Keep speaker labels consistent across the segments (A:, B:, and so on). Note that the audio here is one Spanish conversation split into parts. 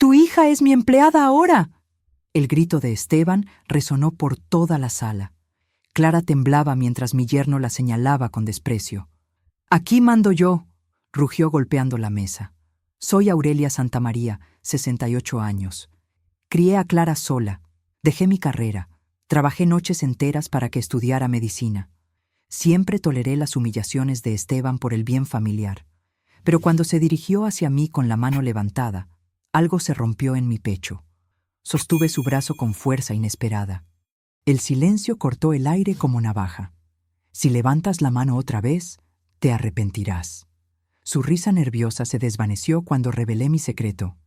A: ¡Tu hija es mi empleada ahora! El grito de Esteban resonó por toda la sala. Clara temblaba mientras mi yerno la señalaba con desprecio. «Aquí mando yo», rugió golpeando la mesa. «Soy Aurelia Santamaría, 68 años. Crié a Clara sola. Dejé mi carrera. Trabajé noches enteras para que estudiara medicina. Siempre toleré las humillaciones de Esteban por el bien familiar. Pero cuando se dirigió hacia mí con la mano levantada, algo se rompió en mi pecho. Sostuve su brazo con fuerza inesperada. El silencio cortó el aire como navaja. «Si levantas la mano otra vez, te arrepentirás». Su risa nerviosa se desvaneció cuando revelé mi secreto.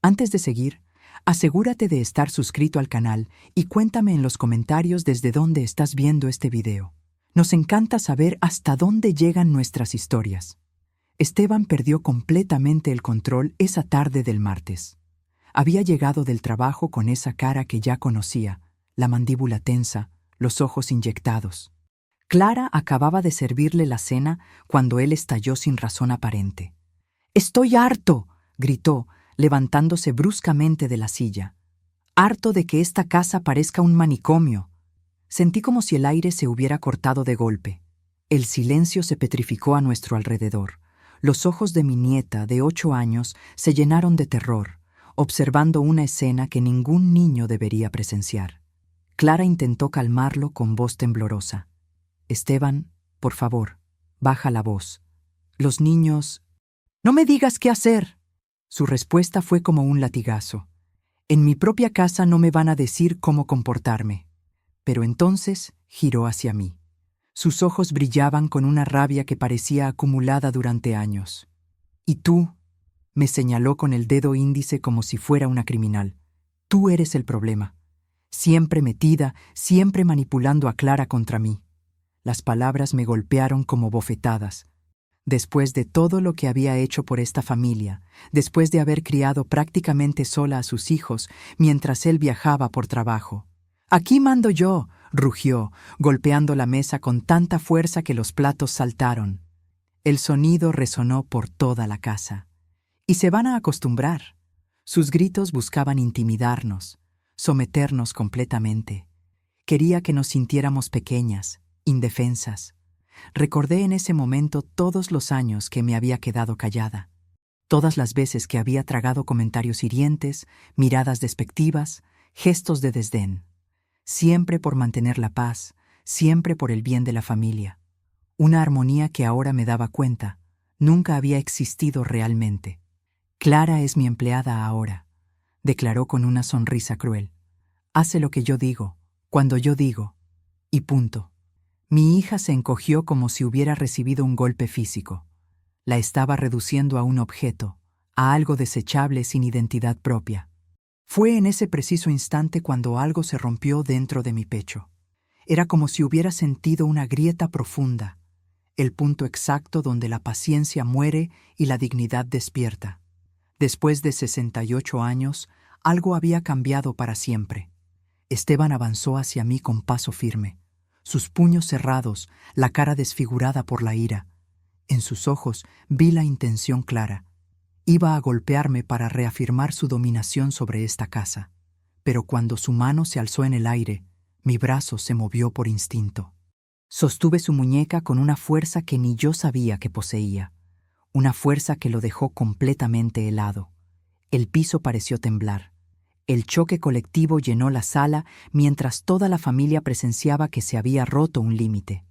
A: Antes de seguir, asegúrate de estar suscrito al canal y cuéntame en los comentarios desde dónde estás viendo este video. Nos encanta saber hasta dónde llegan nuestras historias. Esteban perdió completamente el control esa tarde del martes. Había llegado del trabajo con esa cara que ya conocía, la mandíbula tensa, los ojos inyectados. Clara acababa de servirle la cena cuando él estalló sin razón aparente. «¡Estoy harto!», gritó, levantándose bruscamente de la silla. «Harto de que esta casa parezca un manicomio». Sentí como si el aire se hubiera cortado de golpe. El silencio se petrificó a nuestro alrededor. Los ojos de mi nieta, de 8 años, se llenaron de terror, observando una escena que ningún niño debería presenciar. Clara intentó calmarlo con voz temblorosa. «Esteban, por favor, baja la voz. Los niños...» «¡No me digas qué hacer!». Su respuesta fue como un latigazo. «En mi propia casa no me van a decir cómo comportarme». Pero entonces giró hacia mí. Sus ojos brillaban con una rabia que parecía acumulada durante años. «¿Y tú?», me señaló con el dedo índice como si fuera una criminal. «Tú eres el problema. Siempre metida, siempre manipulando a Clara contra mí». Las palabras me golpearon como bofetadas. Después de todo lo que había hecho por esta familia, después de haber criado prácticamente sola a sus hijos mientras él viajaba por trabajo. «Aquí mando yo», rugió, golpeando la mesa con tanta fuerza que los platos saltaron. El sonido resonó por toda la casa. Y se van a acostumbrar. Sus gritos buscaban intimidarnos, someternos completamente. Quería que nos sintiéramos pequeñas, indefensas. Recordé en ese momento todos los años que me había quedado callada, todas las veces que había tragado comentarios hirientes, miradas despectivas, gestos de desdén. Siempre por mantener la paz, siempre por el bien de la familia. Una armonía que ahora me daba cuenta, nunca había existido realmente. «Clara es mi empleada ahora», declaró con una sonrisa cruel. «Hace lo que yo digo, cuando yo digo, y punto». Mi hija se encogió como si hubiera recibido un golpe físico. La estaba reduciendo a un objeto, a algo desechable sin identidad propia. Fue en ese preciso instante cuando algo se rompió dentro de mi pecho. Era como si hubiera sentido una grieta profunda, el punto exacto donde la paciencia muere y la dignidad despierta. Después de 68 años, algo había cambiado para siempre. Esteban avanzó hacia mí con paso firme, sus puños cerrados, la cara desfigurada por la ira. En sus ojos vi la intención clara. Iba a golpearme para reafirmar su dominación sobre esta casa. Pero cuando su mano se alzó en el aire, mi brazo se movió por instinto. Sostuve su muñeca con una fuerza que ni yo sabía que poseía. Una fuerza que lo dejó completamente helado. El piso pareció temblar. El choque colectivo llenó la sala mientras toda la familia presenciaba que se había roto un límite.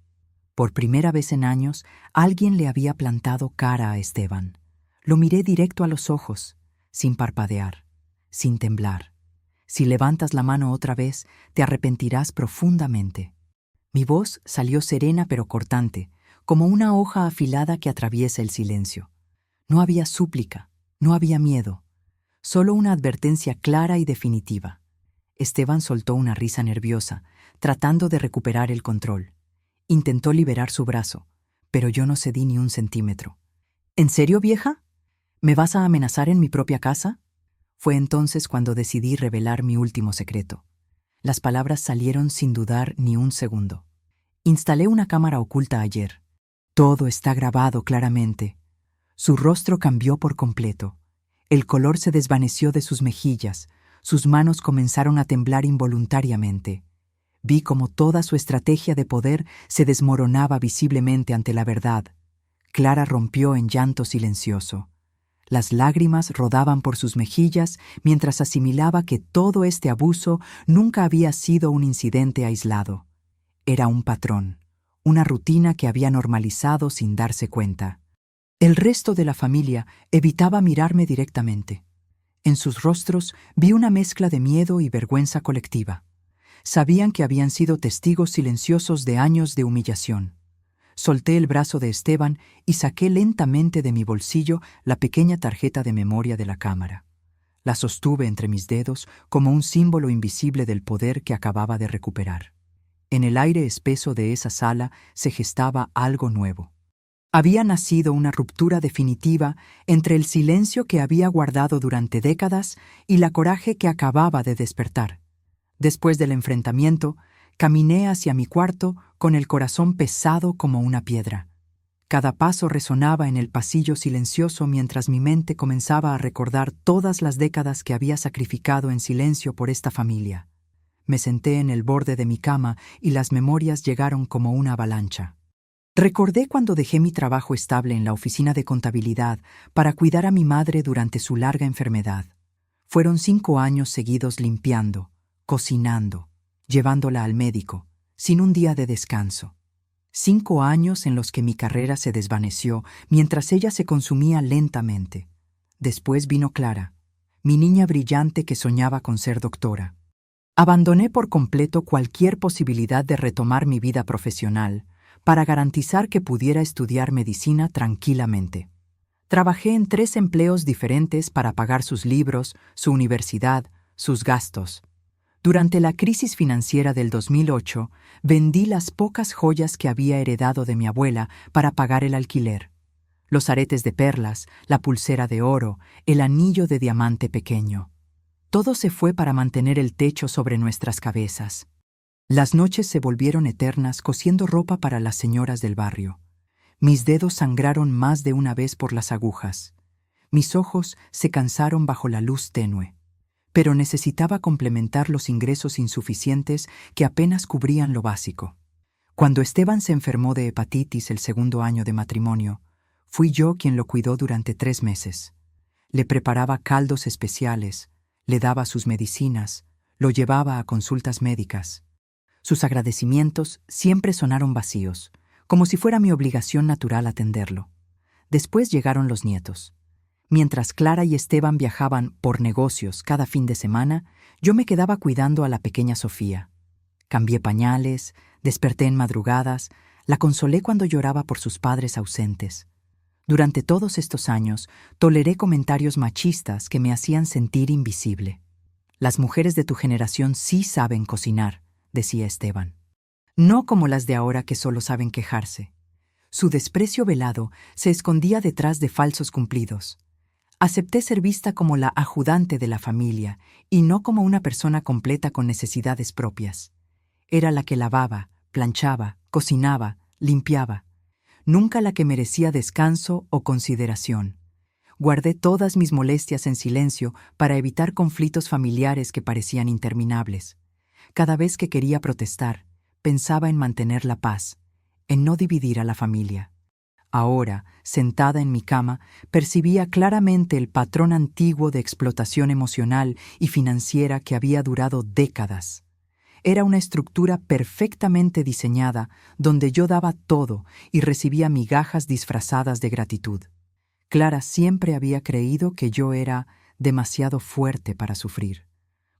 A: Por primera vez en años, alguien le había plantado cara a Esteban. Lo miré directo a los ojos, sin parpadear, sin temblar. «Si levantas la mano otra vez, te arrepentirás profundamente». Mi voz salió serena pero cortante, como una hoja afilada que atraviesa el silencio. No había súplica, no había miedo, solo una advertencia clara y definitiva. Esteban soltó una risa nerviosa, tratando de recuperar el control. Intentó liberar su brazo, pero yo no cedí ni un centímetro. «¿En serio, vieja? ¿Me vas a amenazar en mi propia casa?». Fue entonces cuando decidí revelar mi último secreto. Las palabras salieron sin dudar ni un segundo. «Instalé una cámara oculta ayer. Todo está grabado claramente». Su rostro cambió por completo. El color se desvaneció de sus mejillas, sus manos comenzaron a temblar involuntariamente. Vi cómo toda su estrategia de poder se desmoronaba visiblemente ante la verdad. Clara rompió en llanto silencioso. Las lágrimas rodaban por sus mejillas mientras asimilaba que todo este abuso nunca había sido un incidente aislado. Era un patrón, una rutina que había normalizado sin darse cuenta. El resto de la familia evitaba mirarme directamente. En sus rostros vi una mezcla de miedo y vergüenza colectiva. Sabían que habían sido testigos silenciosos de años de humillación. Solté el brazo de Esteban y saqué lentamente de mi bolsillo la pequeña tarjeta de memoria de la cámara. La sostuve entre mis dedos como un símbolo invisible del poder que acababa de recuperar. En el aire espeso de esa sala se gestaba algo nuevo. Había nacido una ruptura definitiva entre el silencio que había guardado durante décadas y la coraje que acababa de despertar. Después del enfrentamiento, caminé hacia mi cuarto con el corazón pesado como una piedra. Cada paso resonaba en el pasillo silencioso mientras mi mente comenzaba a recordar todas las décadas que había sacrificado en silencio por esta familia. Me senté en el borde de mi cama y las memorias llegaron como una avalancha. Recordé cuando dejé mi trabajo estable en la oficina de contabilidad para cuidar a mi madre durante su larga enfermedad. Fueron 5 años seguidos limpiando, cocinando, llevándola al médico, sin un día de descanso. 5 años en los que mi carrera se desvaneció mientras ella se consumía lentamente. Después vino Clara, mi niña brillante que soñaba con ser doctora. Abandoné por completo cualquier posibilidad de retomar mi vida profesional para garantizar que pudiera estudiar medicina tranquilamente. Trabajé en 3 empleos diferentes para pagar sus libros, su universidad, sus gastos. Durante la crisis financiera del 2008, vendí las pocas joyas que había heredado de mi abuela para pagar el alquiler. Los aretes de perlas, la pulsera de oro, el anillo de diamante pequeño. Todo se fue para mantener el techo sobre nuestras cabezas. Las noches se volvieron eternas cosiendo ropa para las señoras del barrio. Mis dedos sangraron más de una vez por las agujas. Mis ojos se cansaron bajo la luz tenue. Pero necesitaba complementar los ingresos insuficientes que apenas cubrían lo básico. Cuando Esteban se enfermó de hepatitis el 2.º año de matrimonio, fui yo quien lo cuidó durante 3 meses. Le preparaba caldos especiales, le daba sus medicinas, lo llevaba a consultas médicas. Sus agradecimientos siempre sonaron vacíos, como si fuera mi obligación natural atenderlo. Después llegaron los nietos. Mientras Clara y Esteban viajaban por negocios cada fin de semana, yo me quedaba cuidando a la pequeña Sofía. Cambié pañales, desperté en madrugadas, la consolé cuando lloraba por sus padres ausentes. Durante todos estos años, toleré comentarios machistas que me hacían sentir invisible. Las mujeres de tu generación sí saben cocinar, decía Esteban. No como las de ahora que solo saben quejarse. Su desprecio velado se escondía detrás de falsos cumplidos. Acepté ser vista como la ayudante de la familia y no como una persona completa con necesidades propias. Era la que lavaba, planchaba, cocinaba, limpiaba. Nunca la que merecía descanso o consideración. Guardé todas mis molestias en silencio para evitar conflictos familiares que parecían interminables. Cada vez que quería protestar, pensaba en mantener la paz, en no dividir a la familia. Ahora, sentada en mi cama, percibía claramente el patrón antiguo de explotación emocional y financiera que había durado décadas. Era una estructura perfectamente diseñada donde yo daba todo y recibía migajas disfrazadas de gratitud. Clara siempre había creído que yo era demasiado fuerte para sufrir,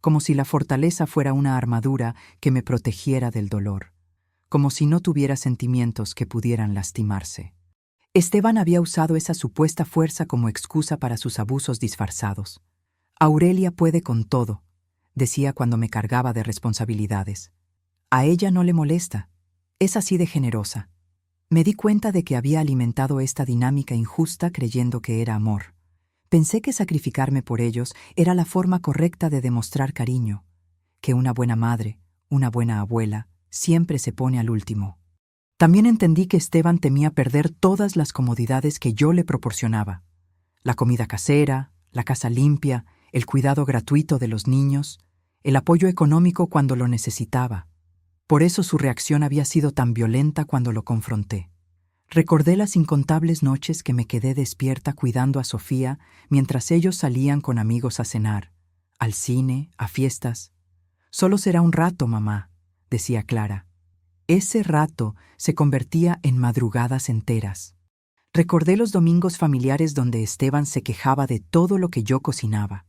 A: como si la fortaleza fuera una armadura que me protegiera del dolor, como si no tuviera sentimientos que pudieran lastimarse. Esteban había usado esa supuesta fuerza como excusa para sus abusos disfrazados. Aurelia puede con todo, decía cuando me cargaba de responsabilidades. A ella no le molesta, es así de generosa. Me di cuenta de que había alimentado esta dinámica injusta creyendo que era amor. Pensé que sacrificarme por ellos era la forma correcta de demostrar cariño, que una buena madre, una buena abuela, siempre se pone al último. También entendí que Esteban temía perder todas las comodidades que yo le proporcionaba. La comida casera, la casa limpia, el cuidado gratuito de los niños, el apoyo económico cuando lo necesitaba. Por eso su reacción había sido tan violenta cuando lo confronté. Recordé las incontables noches que me quedé despierta cuidando a Sofía mientras ellos salían con amigos a cenar, al cine, a fiestas. «Solo será un rato, mamá», decía Clara. Ese rato se convertía en madrugadas enteras. Recordé los domingos familiares donde Esteban se quejaba de todo lo que yo cocinaba.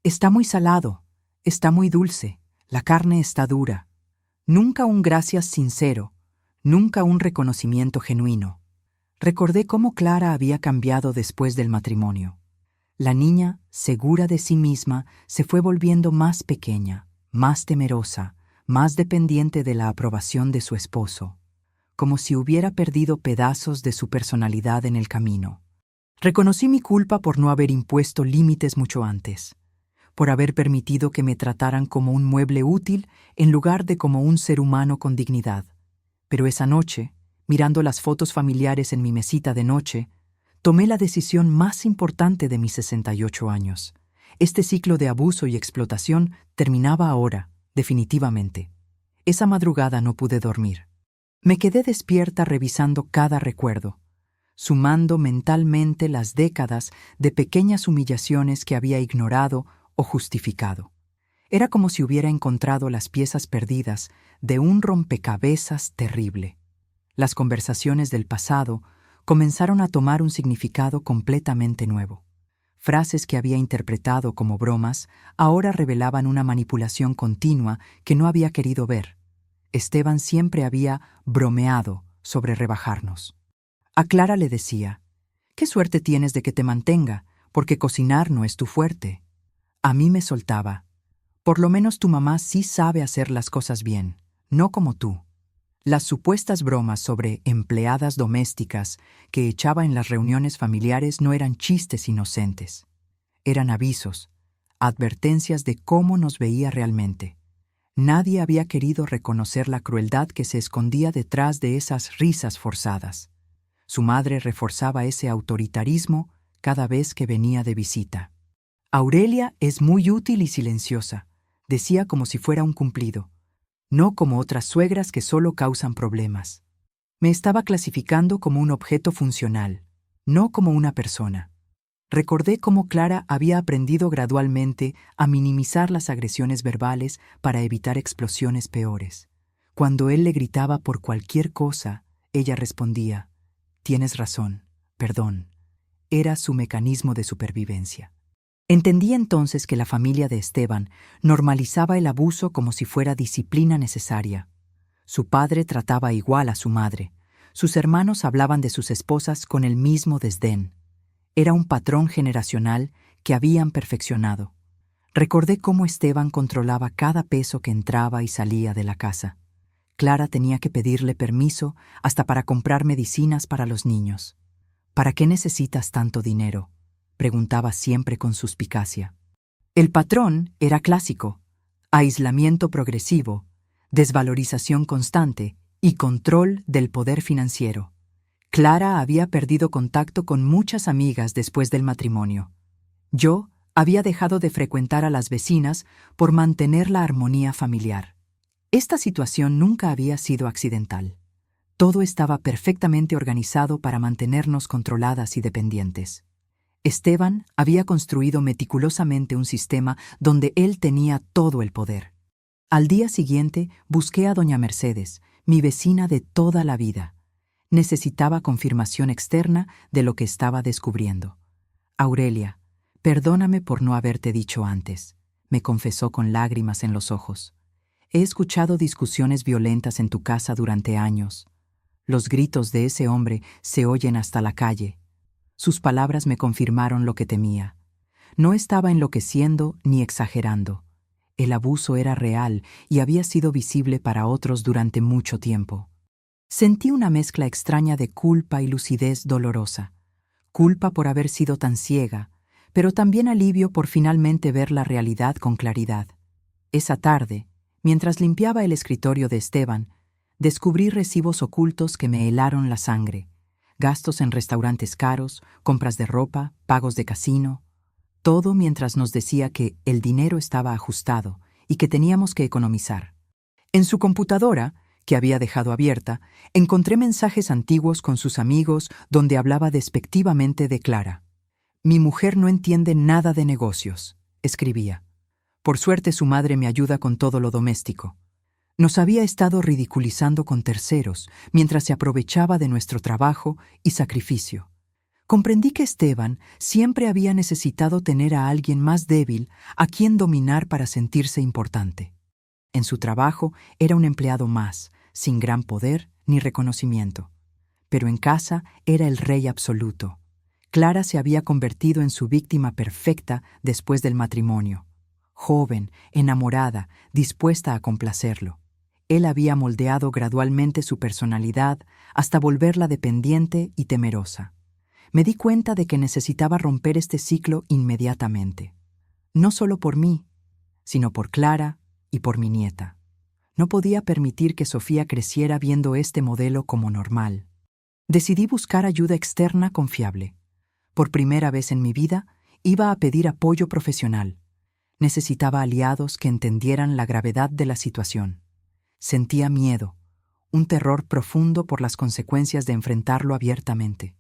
A: «Está muy salado, está muy dulce, la carne está dura». Nunca un gracias sincero, nunca un reconocimiento genuino. Recordé cómo Clara había cambiado después del matrimonio. La niña, segura de sí misma, se fue volviendo más pequeña, más temerosa, más dependiente de la aprobación de su esposo, como si hubiera perdido pedazos de su personalidad en el camino. Reconocí mi culpa por no haber impuesto límites mucho antes, por haber permitido que me trataran como un mueble útil en lugar de como un ser humano con dignidad. Pero esa noche, mirando las fotos familiares en mi mesita de noche, tomé la decisión más importante de mis 68 años. Este ciclo de abuso y explotación terminaba ahora, definitivamente. Esa madrugada no pude dormir. Me quedé despierta revisando cada recuerdo, sumando mentalmente las décadas de pequeñas humillaciones que había ignorado o justificado. Era como si hubiera encontrado las piezas perdidas de un rompecabezas terrible. Las conversaciones del pasado comenzaron a tomar un significado completamente nuevo. Frases que había interpretado como bromas ahora revelaban una manipulación continua que no había querido ver. Esteban siempre había bromeado sobre rebajarnos. A Clara le decía: «Qué suerte tienes de que te mantenga, porque cocinar no es tu fuerte». A mí me soltaba: «Por lo menos tu mamá sí sabe hacer las cosas bien, no como tú». Las supuestas bromas sobre empleadas domésticas que echaba en las reuniones familiares no eran chistes inocentes. Eran avisos, advertencias de cómo nos veía realmente. Nadie había querido reconocer la crueldad que se escondía detrás de esas risas forzadas. Su madre reforzaba ese autoritarismo cada vez que venía de visita. «Aurelia es muy útil y silenciosa», decía como si fuera un cumplido, no como otras suegras que solo causan problemas. Me estaba clasificando como un objeto funcional, no como una persona. Recordé cómo Clara había aprendido gradualmente a minimizar las agresiones verbales para evitar explosiones peores. Cuando él le gritaba por cualquier cosa, ella respondía: «Tienes razón, perdón». Era su mecanismo de supervivencia. Entendí entonces que la familia de Esteban normalizaba el abuso como si fuera disciplina necesaria. Su padre trataba igual a su madre. Sus hermanos hablaban de sus esposas con el mismo desdén. Era un patrón generacional que habían perfeccionado. Recordé cómo Esteban controlaba cada peso que entraba y salía de la casa. Clara tenía que pedirle permiso hasta para comprar medicinas para los niños. «¿Para qué necesitas tanto dinero?», preguntaba siempre con suspicacia. El patrón era clásico: aislamiento progresivo, desvalorización constante y control del poder financiero. Clara había perdido contacto con muchas amigas después del matrimonio. Yo había dejado de frecuentar a las vecinas por mantener la armonía familiar. Esta situación nunca había sido accidental. Todo estaba perfectamente organizado para mantenernos controladas y dependientes. Esteban había construido meticulosamente un sistema donde él tenía todo el poder. Al día siguiente busqué a doña Mercedes, mi vecina de toda la vida. Necesitaba confirmación externa de lo que estaba descubriendo. «Aurelia, perdóname por no haberte dicho antes», me confesó con lágrimas en los ojos. «He escuchado discusiones violentas en tu casa durante años. Los gritos de ese hombre se oyen hasta la calle». Sus palabras me confirmaron lo que temía. No estaba enloqueciendo ni exagerando. El abuso era real y había sido visible para otros durante mucho tiempo. Sentí una mezcla extraña de culpa y lucidez dolorosa. Culpa por haber sido tan ciega, pero también alivio por finalmente ver la realidad con claridad. Esa tarde, mientras limpiaba el escritorio de Esteban, descubrí recibos ocultos que me helaron la sangre. Gastos en restaurantes caros, compras de ropa, pagos de casino. Todo mientras nos decía que el dinero estaba ajustado y que teníamos que economizar. En su computadora, que había dejado abierta, encontré mensajes antiguos con sus amigos donde hablaba despectivamente de Clara. «Mi mujer no entiende nada de negocios», escribía. «Por suerte su madre me ayuda con todo lo doméstico». Nos había estado ridiculizando con terceros mientras se aprovechaba de nuestro trabajo y sacrificio. Comprendí que Esteban siempre había necesitado tener a alguien más débil a quien dominar para sentirse importante. En su trabajo era un empleado más, sin gran poder ni reconocimiento. Pero en casa era el rey absoluto. Clara se había convertido en su víctima perfecta después del matrimonio. Joven, enamorada, dispuesta a complacerlo. Él había moldeado gradualmente su personalidad hasta volverla dependiente y temerosa. Me di cuenta de que necesitaba romper este ciclo inmediatamente. No solo por mí, sino por Clara y por mi nieta. No podía permitir que Sofía creciera viendo este modelo como normal. Decidí buscar ayuda externa confiable. Por primera vez en mi vida, iba a pedir apoyo profesional. Necesitaba aliados que entendieran la gravedad de la situación. Sentía miedo, un terror profundo por las consecuencias de enfrentarlo abiertamente.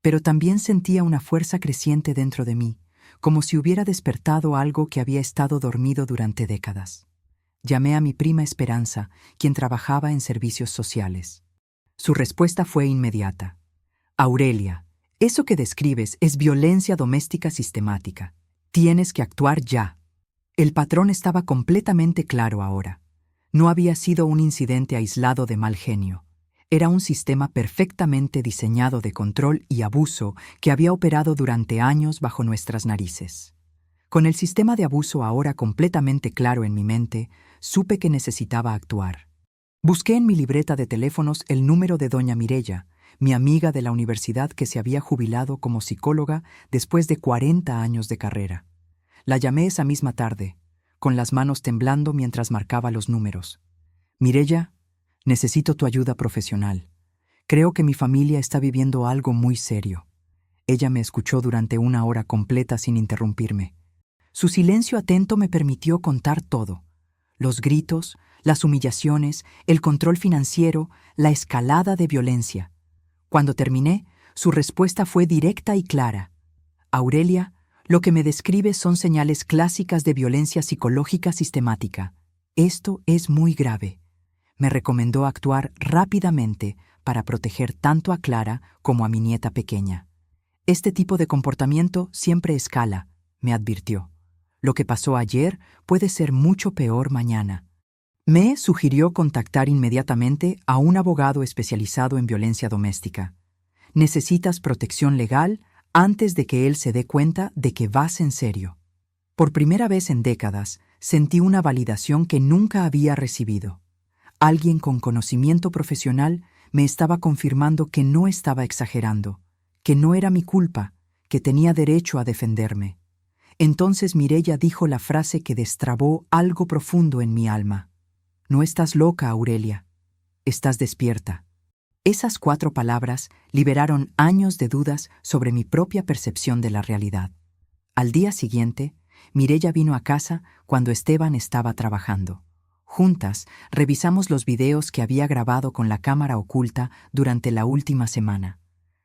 A: Pero también sentía una fuerza creciente dentro de mí, como si hubiera despertado algo que había estado dormido durante décadas. Llamé a mi prima Esperanza, quien trabajaba en servicios sociales. Su respuesta fue inmediata. «Aurelia, eso que describes es violencia doméstica sistemática. Tienes que actuar ya». El patrón estaba completamente claro ahora. No había sido un incidente aislado de mal genio. Era un sistema perfectamente diseñado de control y abuso que había operado durante años bajo nuestras narices. Con el sistema de abuso ahora completamente claro en mi mente, supe que necesitaba actuar. Busqué en mi libreta de teléfonos el número de doña Mireya, mi amiga de la universidad que se había jubilado como psicóloga después de 40 años de carrera. La llamé esa misma tarde, con las manos temblando mientras marcaba los números. «Mireya, necesito tu ayuda profesional. Creo que mi familia está viviendo algo muy serio». Ella me escuchó durante 1 hora completa sin interrumpirme. Su silencio atento me permitió contar todo. Los gritos, las humillaciones, el control financiero, la escalada de violencia. Cuando terminé, su respuesta fue directa y clara. «Aurelia, lo que me describes son señales clásicas de violencia psicológica sistemática. Esto es muy grave». Me recomendó actuar rápidamente para proteger tanto a Clara como a mi nieta pequeña. «Este tipo de comportamiento siempre escala», me advirtió. «Lo que pasó ayer puede ser mucho peor mañana». Me sugirió contactar inmediatamente a un abogado especializado en violencia doméstica. «Necesitas protección legal antes de que él se dé cuenta de que vas en serio». Por primera vez en décadas, sentí una validación que nunca había recibido. Alguien con conocimiento profesional me estaba confirmando que no estaba exagerando, que no era mi culpa, que tenía derecho a defenderme. Entonces Mireya dijo la frase que destrabó algo profundo en mi alma. «No estás loca, Aurelia. Estás despierta». Esas 4 palabras liberaron años de dudas sobre mi propia percepción de la realidad. Al día siguiente, Mireya vino a casa cuando Esteban estaba trabajando. Juntas, revisamos los videos que había grabado con la cámara oculta durante la última semana.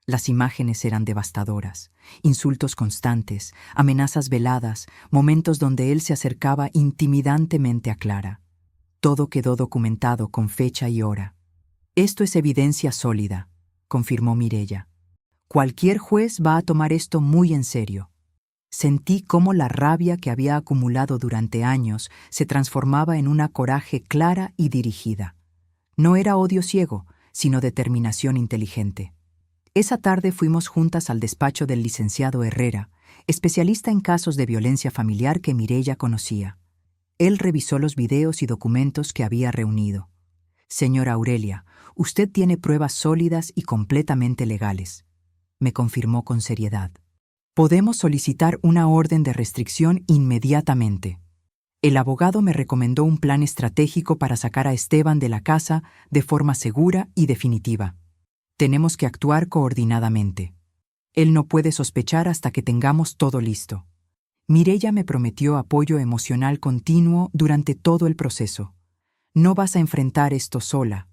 A: Las imágenes eran devastadoras, insultos constantes, amenazas veladas, momentos donde él se acercaba intimidantemente a Clara. Todo quedó documentado con fecha y hora. «Esto es evidencia sólida», confirmó Mireya. «Cualquier juez va a tomar esto muy en serio». Sentí cómo la rabia que había acumulado durante años se transformaba en una coraje clara y dirigida. No era odio ciego, sino determinación inteligente. Esa tarde fuimos juntas al despacho del licenciado Herrera, especialista en casos de violencia familiar que Mireya conocía. Él revisó los videos y documentos que había reunido. «Señora Aurelia, usted tiene pruebas sólidas y completamente legales», me confirmó con seriedad. «Podemos solicitar una orden de restricción inmediatamente». El abogado me recomendó un plan estratégico para sacar a Esteban de la casa de forma segura y definitiva. «Tenemos que actuar coordinadamente. Él no puede sospechar hasta que tengamos todo listo». Mireya me prometió apoyo emocional continuo durante todo el proceso. No vas a enfrentar esto sola,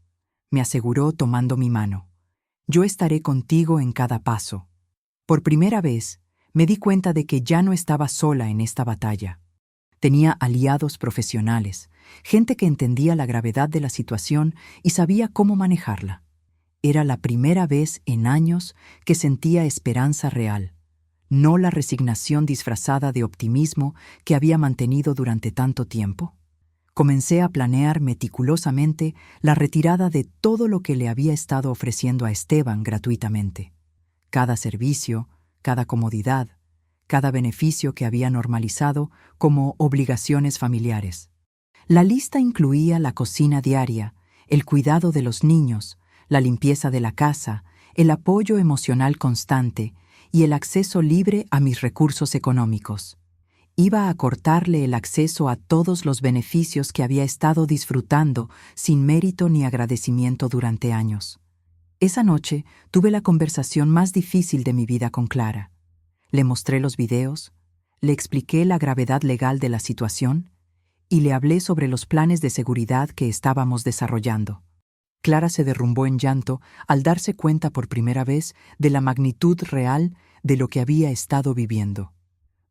A: me aseguró tomando mi mano. Yo estaré contigo en cada paso. Por primera vez, me di cuenta de que ya no estaba sola en esta batalla. Tenía aliados profesionales, gente que entendía la gravedad de la situación y sabía cómo manejarla. Era la primera vez en años que sentía esperanza real, no la resignación disfrazada de optimismo que había mantenido durante tanto tiempo. Comencé a planear meticulosamente la retirada de todo lo que le había estado ofreciendo a Esteban gratuitamente. Cada servicio, cada comodidad, cada beneficio que había normalizado como obligaciones familiares. La lista incluía la cocina diaria, el cuidado de los niños, la limpieza de la casa, el apoyo emocional constante y el acceso libre a mis recursos económicos. Iba a cortarle el acceso a todos los beneficios que había estado disfrutando sin mérito ni agradecimiento durante años. Esa noche tuve la conversación más difícil de mi vida con Clara. Le mostré los videos, le expliqué la gravedad legal de la situación y le hablé sobre los planes de seguridad que estábamos desarrollando. Clara se derrumbó en llanto al darse cuenta por primera vez de la magnitud real de lo que había estado viviendo.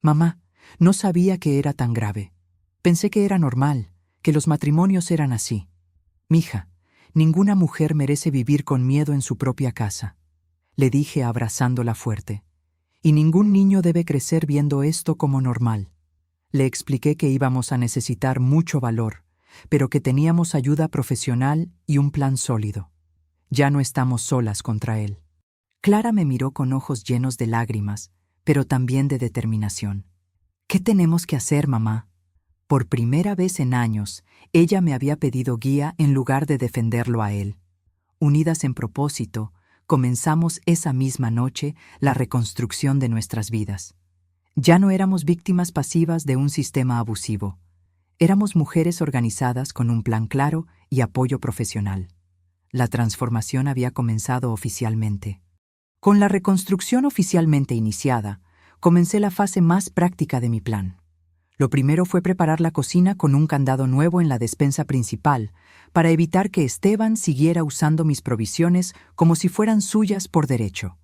A: «Mamá, no sabía que era tan grave. Pensé que era normal, que los matrimonios eran así. Mija, ninguna mujer merece vivir con miedo en su propia casa», le dije abrazándola fuerte. «Y ningún niño debe crecer viendo esto como normal». Le expliqué que íbamos a necesitar mucho valor, pero que teníamos ayuda profesional y un plan sólido. Ya no estamos solas contra él. Clara me miró con ojos llenos de lágrimas, pero también de determinación. «¿Qué tenemos que hacer, mamá?». Por primera vez en años, ella me había pedido guía en lugar de defenderlo a él. Unidas en propósito, comenzamos esa misma noche la reconstrucción de nuestras vidas. Ya no éramos víctimas pasivas de un sistema abusivo. Éramos mujeres organizadas con un plan claro y apoyo profesional. La transformación había comenzado oficialmente. Con la reconstrucción oficialmente iniciada, comencé la fase más práctica de mi plan. Lo primero fue preparar la cocina con un candado nuevo en la despensa principal, para evitar que Esteban siguiera usando mis provisiones como si fueran suyas por derecho.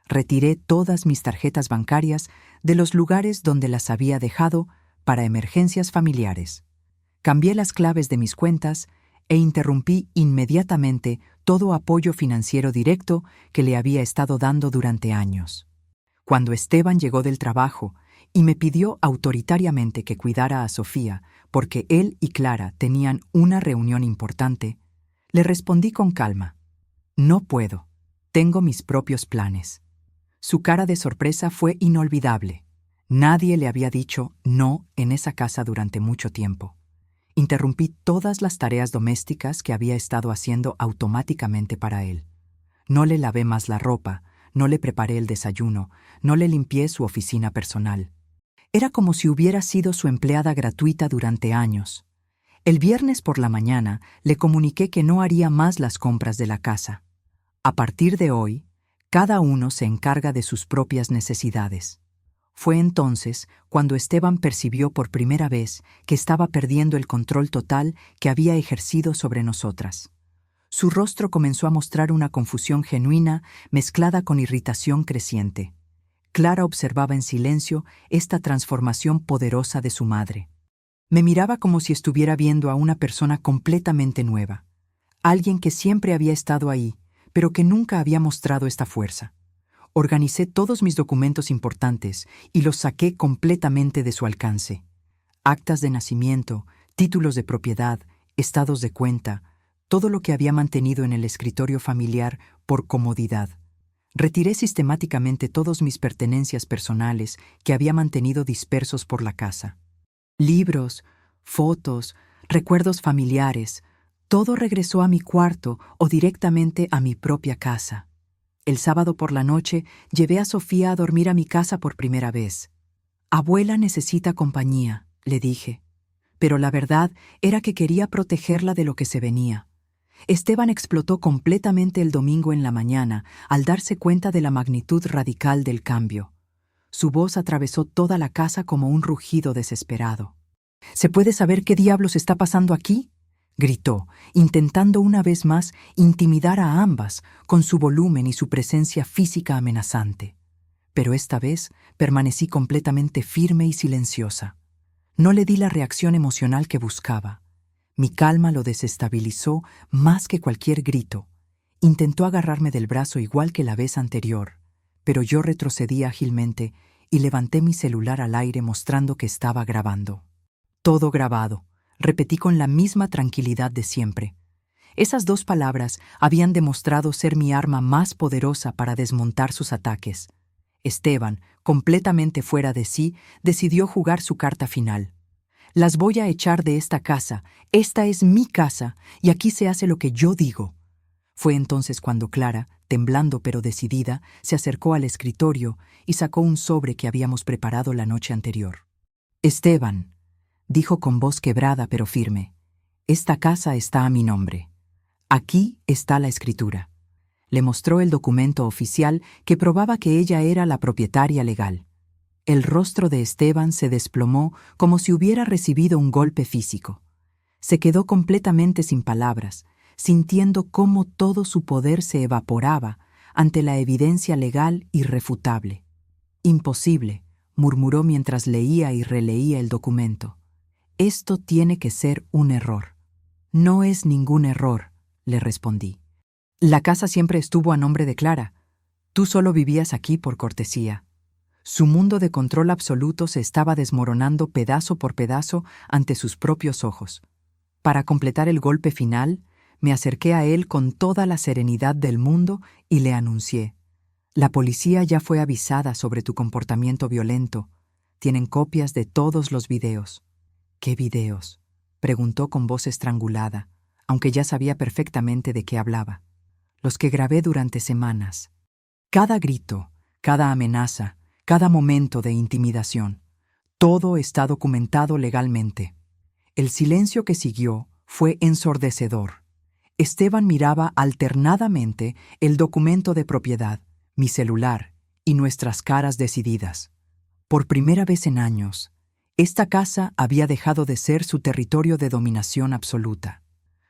A: Retiré todas mis tarjetas bancarias de los lugares donde las había dejado para emergencias familiares. Cambié las claves de mis cuentas e interrumpí inmediatamente todo apoyo financiero directo que le había estado dando durante años. Cuando Esteban llegó del trabajo y me pidió autoritariamente que cuidara a Sofía porque él y Clara tenían una reunión importante, le respondí con calma: «No puedo, tengo mis propios planes». Su cara de sorpresa fue inolvidable. Nadie le había dicho no en esa casa durante mucho tiempo. Interrumpí todas las tareas domésticas que había estado haciendo automáticamente para él. No le lavé más la ropa, no le preparé el desayuno, no le limpié su oficina personal. Era como si hubiera sido su empleada gratuita durante años. El viernes por la mañana le comuniqué que no haría más las compras de la casa. A partir de hoy, cada uno se encarga de sus propias necesidades. Fue entonces cuando Esteban percibió por primera vez que estaba perdiendo el control total que había ejercido sobre nosotras. Su rostro comenzó a mostrar una confusión genuina mezclada con irritación creciente. Clara observaba en silencio esta transformación poderosa de su madre. Me miraba como si estuviera viendo a una persona completamente nueva, alguien que siempre había estado ahí, pero que nunca había mostrado esta fuerza. Organicé todos mis documentos importantes y los saqué completamente de su alcance. Actas de nacimiento, títulos de propiedad, estados de cuenta, todo lo que había mantenido en el escritorio familiar por comodidad. Retiré sistemáticamente todas mis pertenencias personales que había mantenido dispersos por la casa. Libros, fotos, recuerdos familiares, todo regresó a mi cuarto o directamente a mi propia casa. El sábado por la noche llevé a Sofía a dormir a mi casa por primera vez. «Abuela necesita compañía», le dije. Pero la verdad era que quería protegerla de lo que se venía. Esteban explotó completamente el domingo en la mañana al darse cuenta de la magnitud radical del cambio. Su voz atravesó toda la casa como un rugido desesperado. ¿Se puede saber qué diablos está pasando aquí?, gritó, intentando una vez más intimidar a ambas con su volumen y su presencia física amenazante. Pero esta vez permanecí completamente firme y silenciosa. No le di la reacción emocional que buscaba. Mi calma lo desestabilizó más que cualquier grito. Intentó agarrarme del brazo igual que la vez anterior, pero yo retrocedí ágilmente y levanté mi celular al aire mostrando que estaba grabando. Todo grabado, repetí con la misma tranquilidad de siempre. Esas 2 palabras habían demostrado ser mi arma más poderosa para desmontar sus ataques. Esteban, completamente fuera de sí, decidió jugar su carta final. Las voy a echar de esta casa, esta es mi casa, y aquí se hace lo que yo digo. Fue entonces cuando Clara, temblando pero decidida, se acercó al escritorio y sacó un sobre que habíamos preparado la noche anterior. Esteban, dijo con voz quebrada pero firme, esta casa está a mi nombre. Aquí está la escritura. Le mostró el documento oficial que probaba que ella era la propietaria legal. El rostro de Esteban se desplomó como si hubiera recibido un golpe físico. Se quedó completamente sin palabras, sintiendo cómo todo su poder se evaporaba ante la evidencia legal irrefutable. Imposible, murmuró mientras leía y releía el documento. Esto tiene que ser un error. No es ningún error, le respondí. La casa siempre estuvo a nombre de Clara. Tú solo vivías aquí por cortesía. Su mundo de control absoluto se estaba desmoronando pedazo por pedazo ante sus propios ojos. Para completar el golpe final, me acerqué a él con toda la serenidad del mundo y le anuncié: la policía ya fue avisada sobre tu comportamiento violento. Tienen copias de todos los videos. ¿Qué videos?, preguntó con voz estrangulada, aunque ya sabía perfectamente de qué hablaba. Los que grabé durante semanas. Cada grito, cada amenaza, cada momento de intimidación. Todo está documentado legalmente. El silencio que siguió fue ensordecedor. Esteban miraba alternadamente el documento de propiedad, mi celular y nuestras caras decididas. Por primera vez en años, esta casa había dejado de ser su territorio de dominación absoluta.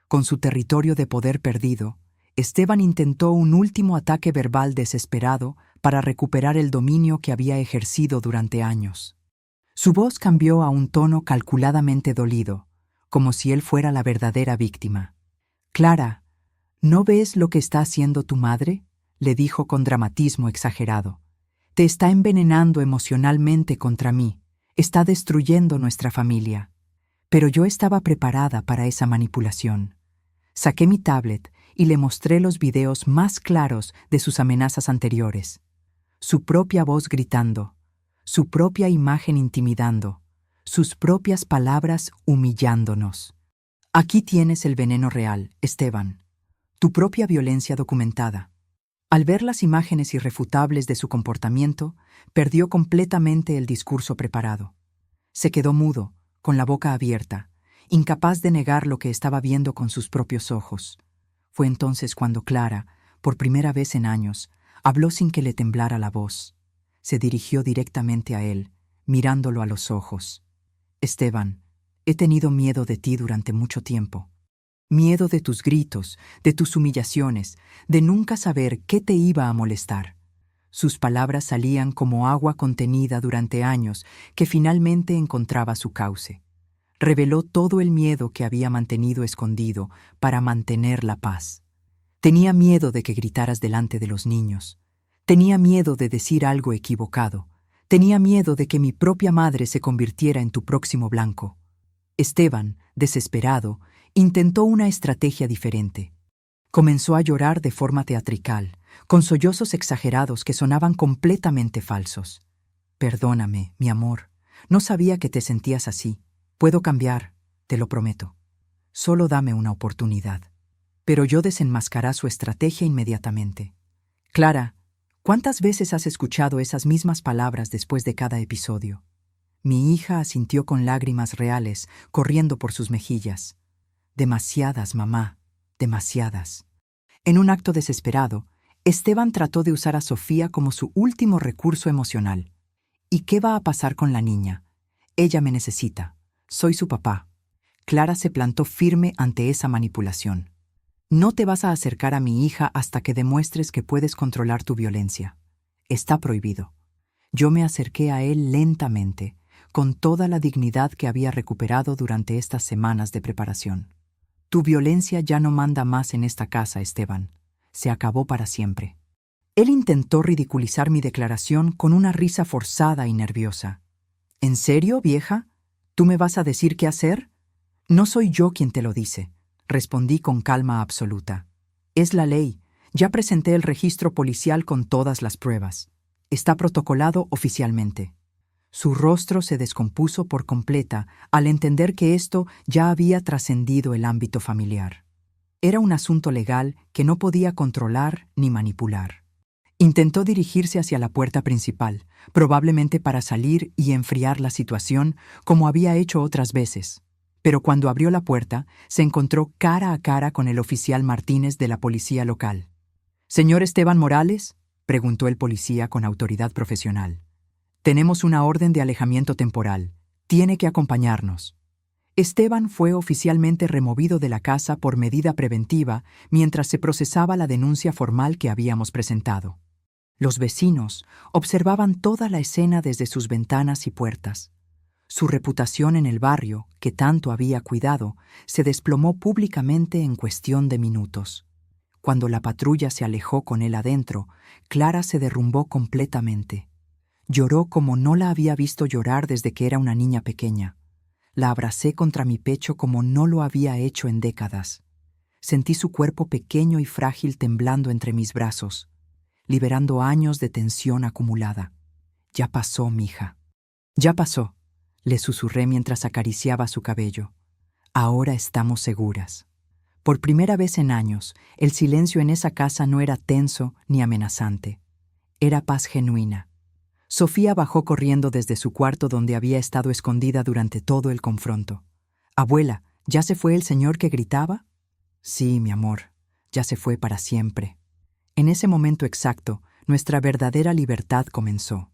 A: Con su territorio de poder perdido, Esteban intentó un último ataque verbal desesperado para recuperar el dominio que había ejercido durante años. Su voz cambió a un tono calculadamente dolido, como si él fuera la verdadera víctima. «Clara, ¿no ves lo que está haciendo tu madre?», le dijo con dramatismo exagerado. «Te está envenenando emocionalmente contra mí. Está destruyendo nuestra familia». Pero yo estaba preparada para esa manipulación. Saqué mi tablet y le mostré los videos más claros de sus amenazas anteriores. Su propia voz gritando, su propia imagen intimidando, sus propias palabras humillándonos. Aquí tienes el veneno real, Esteban. Tu propia violencia documentada. Al ver las imágenes irrefutables de su comportamiento, perdió completamente el discurso preparado. Se quedó mudo, con la boca abierta, incapaz de negar lo que estaba viendo con sus propios ojos. Fue entonces cuando Clara, por primera vez en años, habló sin que le temblara la voz. Se dirigió directamente a él, mirándolo a los ojos. «Esteban, he tenido miedo de ti durante mucho tiempo. Miedo de tus gritos, de tus humillaciones, de nunca saber qué te iba a molestar». Sus palabras salían como agua contenida durante años que finalmente encontraba su cauce. Reveló todo el miedo que había mantenido escondido para mantener la paz. Tenía miedo de que gritaras delante de los niños. Tenía miedo de decir algo equivocado. Tenía miedo de que mi propia madre se convirtiera en tu próximo blanco. Esteban, desesperado, intentó una estrategia diferente. Comenzó a llorar de forma teatrical, con sollozos exagerados que sonaban completamente falsos. «Perdóname, mi amor. No sabía que te sentías así. Puedo cambiar, te lo prometo. Solo dame una oportunidad». Pero yo desenmascaré su estrategia inmediatamente. «Clara, ¿cuántas veces has escuchado esas mismas palabras después de cada episodio?». Mi hija asintió con lágrimas reales corriendo por sus mejillas. «Demasiadas, mamá, demasiadas». En un acto desesperado, Esteban trató de usar a Sofía como su último recurso emocional. ¿Y qué va a pasar con la niña? Ella me necesita. Soy su papá. Clara se plantó firme ante esa manipulación. No te vas a acercar a mi hija hasta que demuestres que puedes controlar tu violencia. Está prohibido. Yo me acerqué a él lentamente, con toda la dignidad que había recuperado durante estas semanas de preparación. Tu violencia ya no manda más en esta casa, Esteban. Se acabó para siempre. Él intentó ridiculizar mi declaración con una risa forzada y nerviosa. ¿En serio, vieja? ¿Tú me vas a decir qué hacer? No soy yo quien te lo dice, respondí con calma absoluta. Es la ley. Ya presenté el registro policial con todas las pruebas. Está protocolado oficialmente. Su rostro se descompuso por completa al entender que esto ya había trascendido el ámbito familiar. Era un asunto legal que no podía controlar ni manipular. Intentó dirigirse hacia la puerta principal, probablemente para salir y enfriar la situación como había hecho otras veces. Pero cuando abrió la puerta, se encontró cara a cara con el oficial Martínez de la policía local. «¿Señor Esteban Morales?», preguntó el policía con autoridad profesional. «Tenemos una orden de alejamiento temporal. Tiene que acompañarnos». Esteban fue oficialmente removido de la casa por medida preventiva mientras se procesaba la denuncia formal que habíamos presentado. Los vecinos observaban toda la escena desde sus ventanas y puertas. Su reputación en el barrio, que tanto había cuidado, se desplomó públicamente en cuestión de minutos. Cuando la patrulla se alejó con él adentro, Clara se derrumbó completamente. Lloró como no la había visto llorar desde que era una niña pequeña. La abracé contra mi pecho como no lo había hecho en décadas. Sentí su cuerpo pequeño y frágil temblando entre mis brazos, liberando años de tensión acumulada. «Ya pasó, mija. Ya pasó», le susurré mientras acariciaba su cabello. «Ahora estamos seguras». Por primera vez en años, el silencio en esa casa no era tenso ni amenazante. Era paz genuina. Sofía bajó corriendo desde su cuarto donde había estado escondida durante todo el confronto. «Abuela, ¿ya se fue el señor que gritaba?» «Sí, mi amor, ya se fue para siempre». En ese momento exacto, nuestra verdadera libertad comenzó.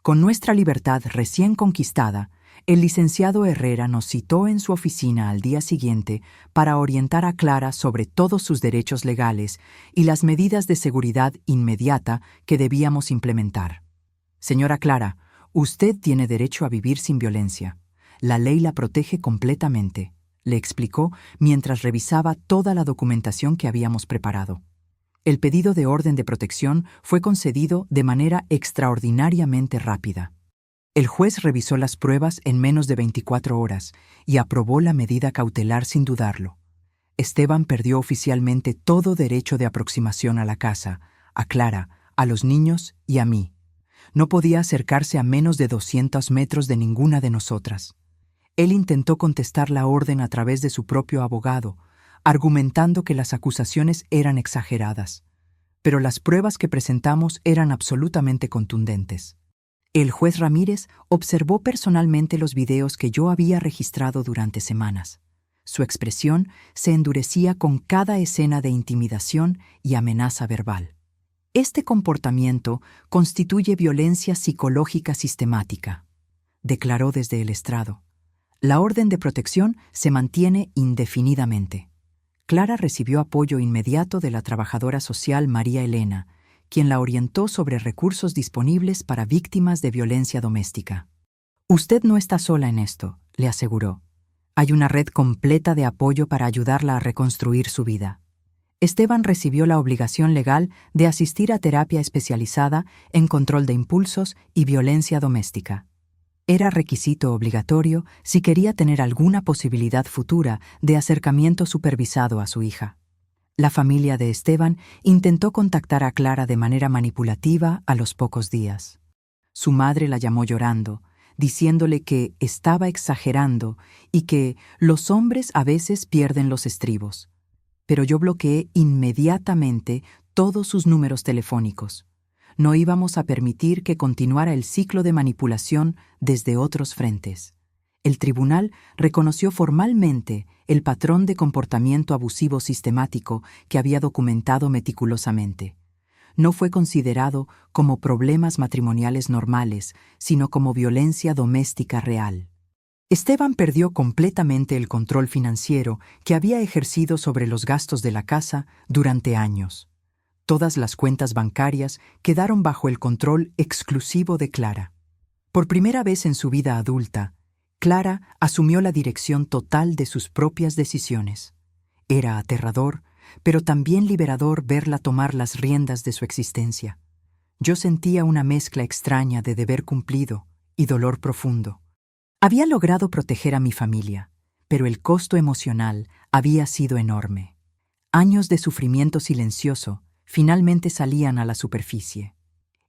A: Con nuestra libertad recién conquistada, el licenciado Herrera nos citó en su oficina al día siguiente para orientar a Clara sobre todos sus derechos legales y las medidas de seguridad inmediata que debíamos implementar. «Señora Clara, usted tiene derecho a vivir sin violencia. La ley la protege completamente», le explicó mientras revisaba toda la documentación que habíamos preparado. El pedido de orden de protección fue concedido de manera extraordinariamente rápida. El juez revisó las pruebas en menos de 24 horas y aprobó la medida cautelar sin dudarlo. Esteban perdió oficialmente todo derecho de aproximación a la casa, a Clara, a los niños y a mí. No podía acercarse a menos de 200 metros de ninguna de nosotras. Él intentó contestar la orden a través de su propio abogado, argumentando que las acusaciones eran exageradas. Pero las pruebas que presentamos eran absolutamente contundentes. El juez Ramírez observó personalmente los videos que yo había registrado durante semanas. Su expresión se endurecía con cada escena de intimidación y amenaza verbal. «Este comportamiento constituye violencia psicológica sistemática», declaró desde el estrado. «La orden de protección se mantiene indefinidamente». Clara recibió apoyo inmediato de la trabajadora social María Elena, quien la orientó sobre recursos disponibles para víctimas de violencia doméstica. «Usted no está sola en esto», le aseguró. «Hay una red completa de apoyo para ayudarla a reconstruir su vida». Esteban recibió la obligación legal de asistir a terapia especializada en control de impulsos y violencia doméstica. Era requisito obligatorio si quería tener alguna posibilidad futura de acercamiento supervisado a su hija. La familia de Esteban intentó contactar a Clara de manera manipulativa a los pocos días. Su madre la llamó llorando, diciéndole que estaba exagerando y que los hombres a veces pierden los estribos. Pero yo bloqueé inmediatamente todos sus números telefónicos. No íbamos a permitir que continuara el ciclo de manipulación desde otros frentes. El tribunal reconoció formalmente el patrón de comportamiento abusivo sistemático que había documentado meticulosamente. no fue considerado como problemas matrimoniales normales, sino como violencia doméstica real. Esteban perdió completamente el control financiero que había ejercido sobre los gastos de la casa durante años. Todas las cuentas bancarias quedaron bajo el control exclusivo de Clara. Por primera vez en su vida adulta, Clara asumió la dirección total de sus propias decisiones. Era aterrador, pero también liberador verla tomar las riendas de su existencia. Yo sentía una mezcla extraña de deber cumplido y dolor profundo. Había logrado proteger a mi familia, pero el costo emocional había sido enorme. Años de sufrimiento silencioso finalmente salían a la superficie.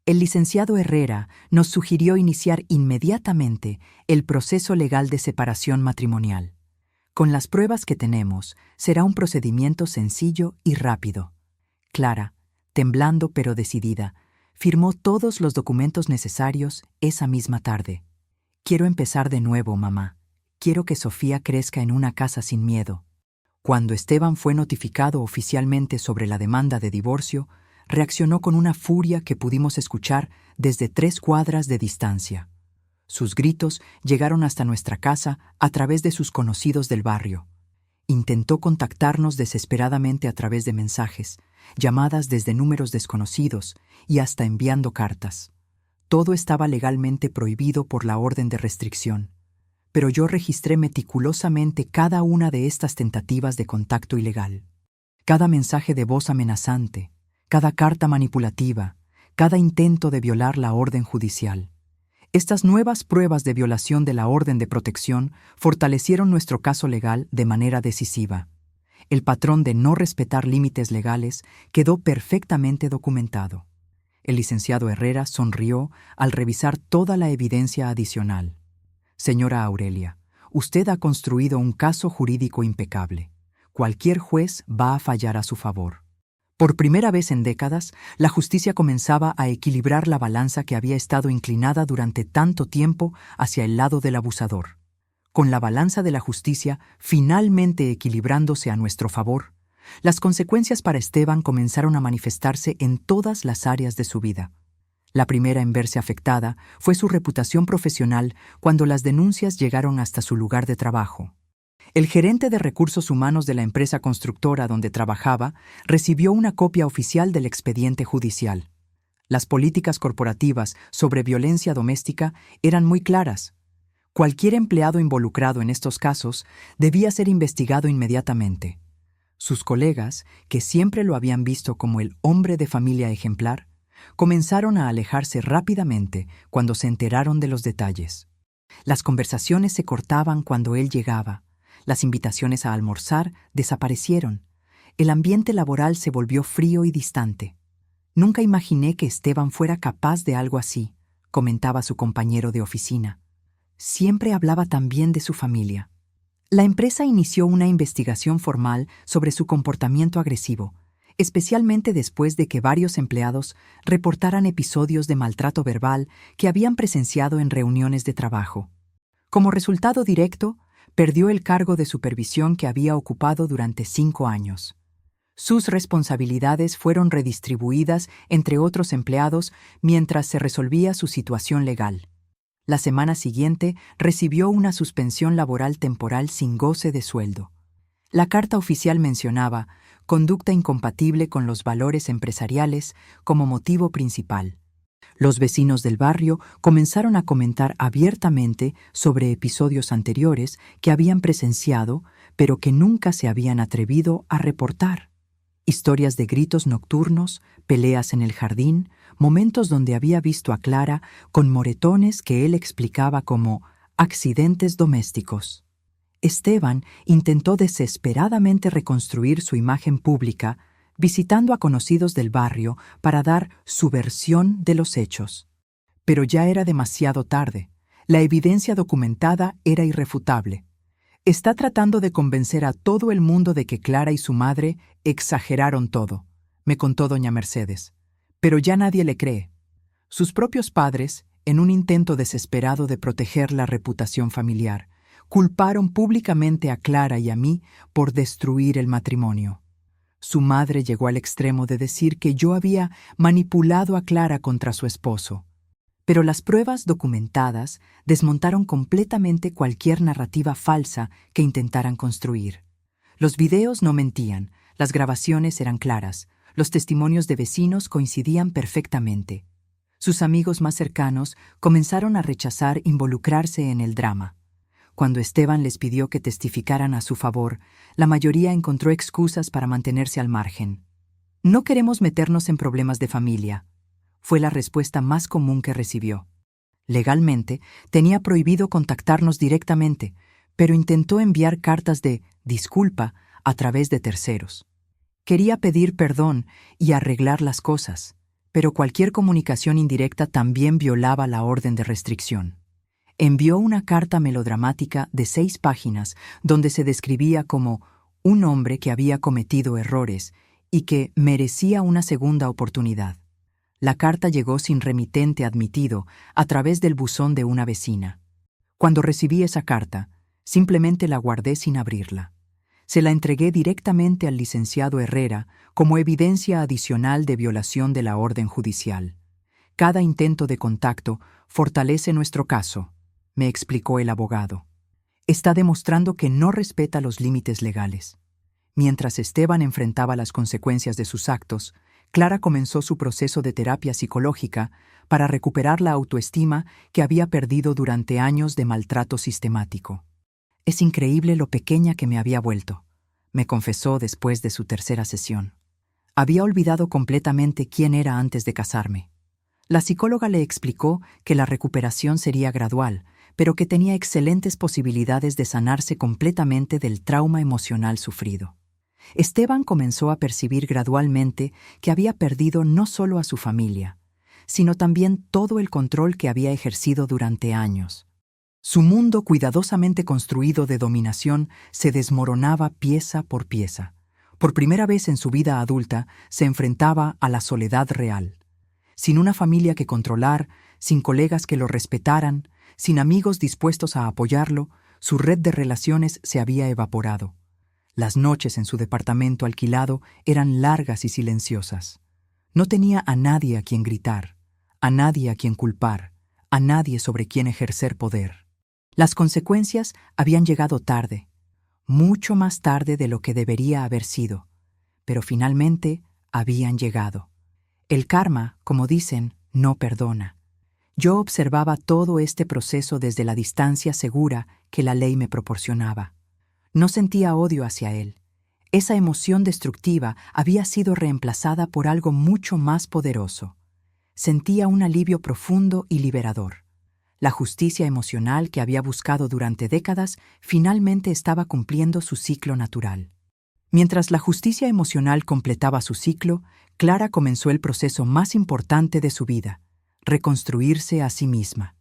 A: El licenciado Herrera nos sugirió iniciar inmediatamente el proceso legal de separación matrimonial. Con las pruebas que tenemos, será un procedimiento sencillo y rápido. Clara, temblando pero decidida, firmó todos los documentos necesarios esa misma tarde. Quiero empezar de nuevo, mamá. Quiero que Sofía crezca en una casa sin miedo. Cuando Esteban fue notificado oficialmente sobre la demanda de divorcio, reaccionó con una furia que pudimos escuchar desde 3 cuadras de distancia. Sus gritos llegaron hasta nuestra casa a través de sus conocidos del barrio. Intentó contactarnos desesperadamente a través de mensajes, llamadas desde números desconocidos y hasta enviando cartas. Todo estaba legalmente prohibido por la orden de restricción, pero yo registré meticulosamente cada una de estas tentativas de contacto ilegal. Cada mensaje de voz amenazante, cada carta manipulativa, cada intento de violar la orden judicial. Estas nuevas pruebas de violación de la orden de protección fortalecieron nuestro caso legal de manera decisiva. El patrón de no respetar límites legales quedó perfectamente documentado. El licenciado Herrera sonrió al revisar toda la evidencia adicional. Señora Aurelia, usted ha construido un caso jurídico impecable. Cualquier juez va a fallar a su favor. Por primera vez en décadas, la justicia comenzaba a equilibrar la balanza que había estado inclinada durante tanto tiempo hacia el lado del abusador. Con la balanza de la justicia finalmente equilibrándose a nuestro favor, las consecuencias para Esteban comenzaron a manifestarse en todas las áreas de su vida. La primera en verse afectada fue su reputación profesional cuando las denuncias llegaron hasta su lugar de trabajo. El gerente de recursos humanos de la empresa constructora donde trabajaba recibió una copia oficial del expediente judicial. Las políticas corporativas sobre violencia doméstica eran muy claras. Cualquier empleado involucrado en estos casos debía ser investigado inmediatamente. Sus colegas, que siempre lo habían visto como el hombre de familia ejemplar, comenzaron a alejarse rápidamente cuando se enteraron de los detalles. Las conversaciones se cortaban cuando él llegaba. Las invitaciones a almorzar desaparecieron. El ambiente laboral se volvió frío y distante. Nunca imaginé que Esteban fuera capaz de algo así, comentaba su compañero de oficina. Siempre hablaba tan bien de su familia. La empresa inició una investigación formal sobre su comportamiento agresivo, especialmente después de que varios empleados reportaran episodios de maltrato verbal que habían presenciado en reuniones de trabajo. Como resultado directo, perdió el cargo de supervisión que había ocupado durante 5 años. Sus responsabilidades fueron redistribuidas entre otros empleados mientras se resolvía su situación legal. La semana siguiente recibió una suspensión laboral temporal sin goce de sueldo. La carta oficial mencionaba conducta incompatible con los valores empresariales como motivo principal. Los vecinos del barrio comenzaron a comentar abiertamente sobre episodios anteriores que habían presenciado, pero que nunca se habían atrevido a reportar. Historias de gritos nocturnos, peleas en el jardín, momentos donde había visto a Clara con moretones que él explicaba como accidentes domésticos. Esteban intentó desesperadamente reconstruir su imagen pública, visitando a conocidos del barrio para dar su versión de los hechos. Pero ya era demasiado tarde. La evidencia documentada era irrefutable. Está tratando de convencer a todo el mundo de que Clara y su madre exageraron todo, me contó doña Mercedes. Pero ya nadie le cree. Sus propios padres, en un intento desesperado de proteger la reputación familiar, culparon públicamente a Clara y a mí por destruir el matrimonio. Su madre llegó al extremo de decir que yo había manipulado a Clara contra su esposo. Pero las pruebas documentadas desmontaron completamente cualquier narrativa falsa que intentaran construir. Los videos no mentían, las grabaciones eran claras, los testimonios de vecinos coincidían perfectamente. Sus amigos más cercanos comenzaron a rechazar involucrarse en el drama. Cuando Esteban les pidió que testificaran a su favor, la mayoría encontró excusas para mantenerse al margen. No queremos meternos en problemas de familia, fue la respuesta más común que recibió. Legalmente, tenía prohibido contactarnos directamente, pero intentó enviar cartas de disculpa a través de terceros. Quería pedir perdón y arreglar las cosas, pero cualquier comunicación indirecta también violaba la orden de restricción. Envió una carta melodramática de 6 páginas donde se describía como un hombre que había cometido errores y que merecía una segunda oportunidad. La carta llegó sin remitente admitido a través del buzón de una vecina. Cuando recibí esa carta, simplemente la guardé sin abrirla. Se la entregué directamente al licenciado Herrera como evidencia adicional de violación de la orden judicial. Cada intento de contacto fortalece nuestro caso, me explicó el abogado. Está demostrando que no respeta los límites legales. Mientras Esteban enfrentaba las consecuencias de sus actos, Clara comenzó su proceso de terapia psicológica para recuperar la autoestima que había perdido durante años de maltrato sistemático. Es increíble lo pequeña que me había vuelto, me confesó después de su tercera sesión. Había olvidado completamente quién era antes de casarme. La psicóloga le explicó que la recuperación sería gradual, pero que tenía excelentes posibilidades de sanarse completamente del trauma emocional sufrido. Esteban comenzó a percibir gradualmente que había perdido no solo a su familia, sino también todo el control que había ejercido durante años. Su mundo cuidadosamente construido de dominación se desmoronaba pieza por pieza. Por primera vez en su vida adulta se enfrentaba a la soledad real. Sin una familia que controlar, sin colegas que lo respetaran, sin amigos dispuestos a apoyarlo, su red de relaciones se había evaporado. Las noches en su departamento alquilado eran largas y silenciosas. No tenía a nadie a quien gritar, a nadie a quien culpar, a nadie sobre quien ejercer poder. Las consecuencias habían llegado tarde, mucho más tarde de lo que debería haber sido, pero finalmente habían llegado. El karma, como dicen, no perdona. Yo observaba todo este proceso desde la distancia segura que la ley me proporcionaba. No sentía odio hacia él. Esa emoción destructiva había sido reemplazada por algo mucho más poderoso. Sentía un alivio profundo y liberador. La justicia emocional que había buscado durante décadas finalmente estaba cumpliendo su ciclo natural. Mientras la justicia emocional completaba su ciclo, Clara comenzó el proceso más importante de su vida: reconstruirse a sí misma.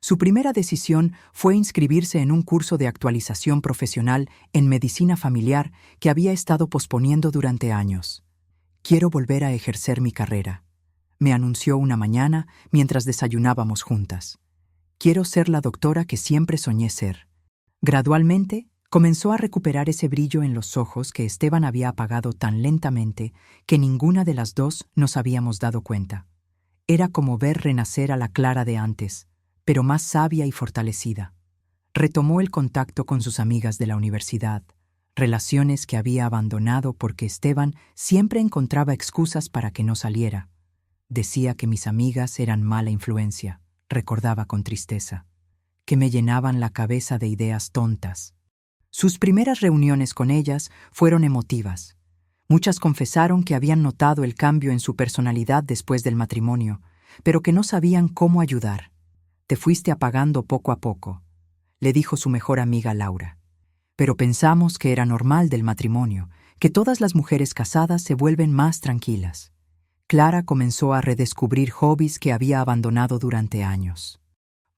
A: Su primera decisión fue inscribirse en un curso de actualización profesional en medicina familiar que había estado posponiendo durante años. «Quiero volver a ejercer mi carrera», me anunció una mañana mientras desayunábamos juntas. «Quiero ser la doctora que siempre soñé ser». Gradualmente, comenzó a recuperar ese brillo en los ojos que Esteban había apagado tan lentamente que ninguna de las dos nos habíamos dado cuenta. Era como ver renacer a la Clara de antes, pero más sabia y fortalecida. Retomó el contacto con sus amigas de la universidad, relaciones que había abandonado porque Esteban siempre encontraba excusas para que no saliera. Decía que mis amigas eran mala influencia, recordaba con tristeza, que me llenaban la cabeza de ideas tontas. Sus primeras reuniones con ellas fueron emotivas. Muchas confesaron que habían notado el cambio en su personalidad después del matrimonio, pero que no sabían cómo ayudar. «Te fuiste apagando poco a poco», le dijo su mejor amiga Laura. «Pero pensamos que era normal del matrimonio, que todas las mujeres casadas se vuelven más tranquilas». Clara comenzó a redescubrir hobbies que había abandonado durante años.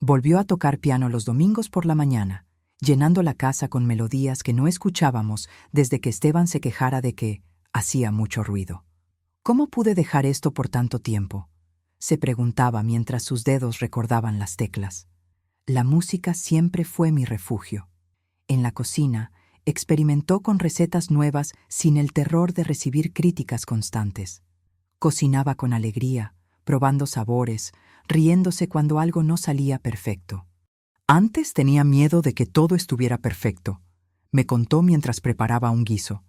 A: Volvió a tocar piano los domingos por la mañana, llenando la casa con melodías que no escuchábamos desde que Esteban se quejara de que hacía mucho ruido. «¿Cómo pude dejar esto por tanto tiempo?», se preguntaba mientras sus dedos recordaban las teclas. «La música siempre fue mi refugio». En la cocina, experimentó con recetas nuevas sin el terror de recibir críticas constantes. Cocinaba con alegría, probando sabores, riéndose cuando algo no salía perfecto. Antes tenía miedo de que todo estuviera perfecto, me contó mientras preparaba un guiso.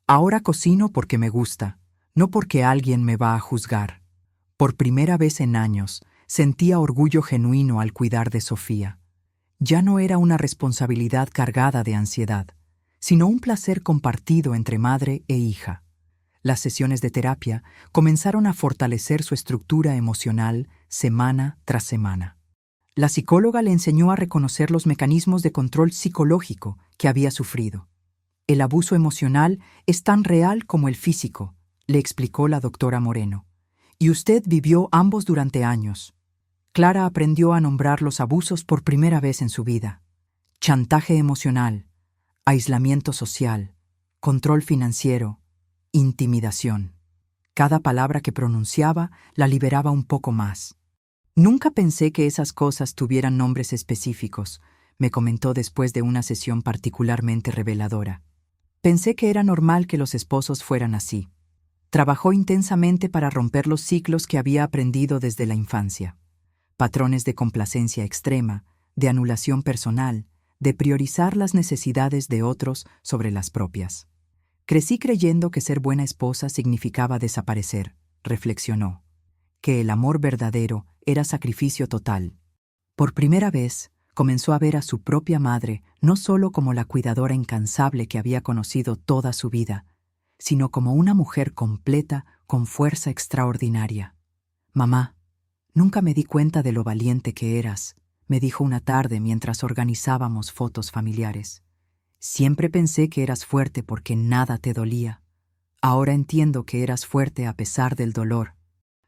A: Ahora cocino porque me gusta, no porque alguien me va a juzgar. Por primera vez en años, sentía orgullo genuino al cuidar de Sofía. Ya no era una responsabilidad cargada de ansiedad, sino un placer compartido entre madre e hija. Las sesiones de terapia comenzaron a fortalecer su estructura emocional semana tras semana. La psicóloga le enseñó a reconocer los mecanismos de control psicológico que había sufrido. El abuso emocional es tan real como el físico, le explicó la doctora Moreno. Y usted vivió ambos durante años. Clara aprendió a nombrar los abusos por primera vez en su vida. Chantaje emocional, aislamiento social, control financiero, intimidación. Cada palabra que pronunciaba la liberaba un poco más. Nunca pensé que esas cosas tuvieran nombres específicos, me comentó después de una sesión particularmente reveladora. Pensé que era normal que los esposos fueran así. Trabajó intensamente para romper los ciclos que había aprendido desde la infancia. Patrones de complacencia extrema, de anulación personal, de priorizar las necesidades de otros sobre las propias. Crecí creyendo que ser buena esposa significaba desaparecer, reflexionó. Que el amor verdadero era sacrificio total. Por primera vez, comenzó a ver a su propia madre no solo como la cuidadora incansable que había conocido toda su vida, sino como una mujer completa con fuerza extraordinaria. «Mamá, nunca me di cuenta de lo valiente que eras», me dijo una tarde mientras organizábamos fotos familiares. «Siempre pensé que eras fuerte porque nada te dolía. Ahora entiendo que eras fuerte a pesar del dolor».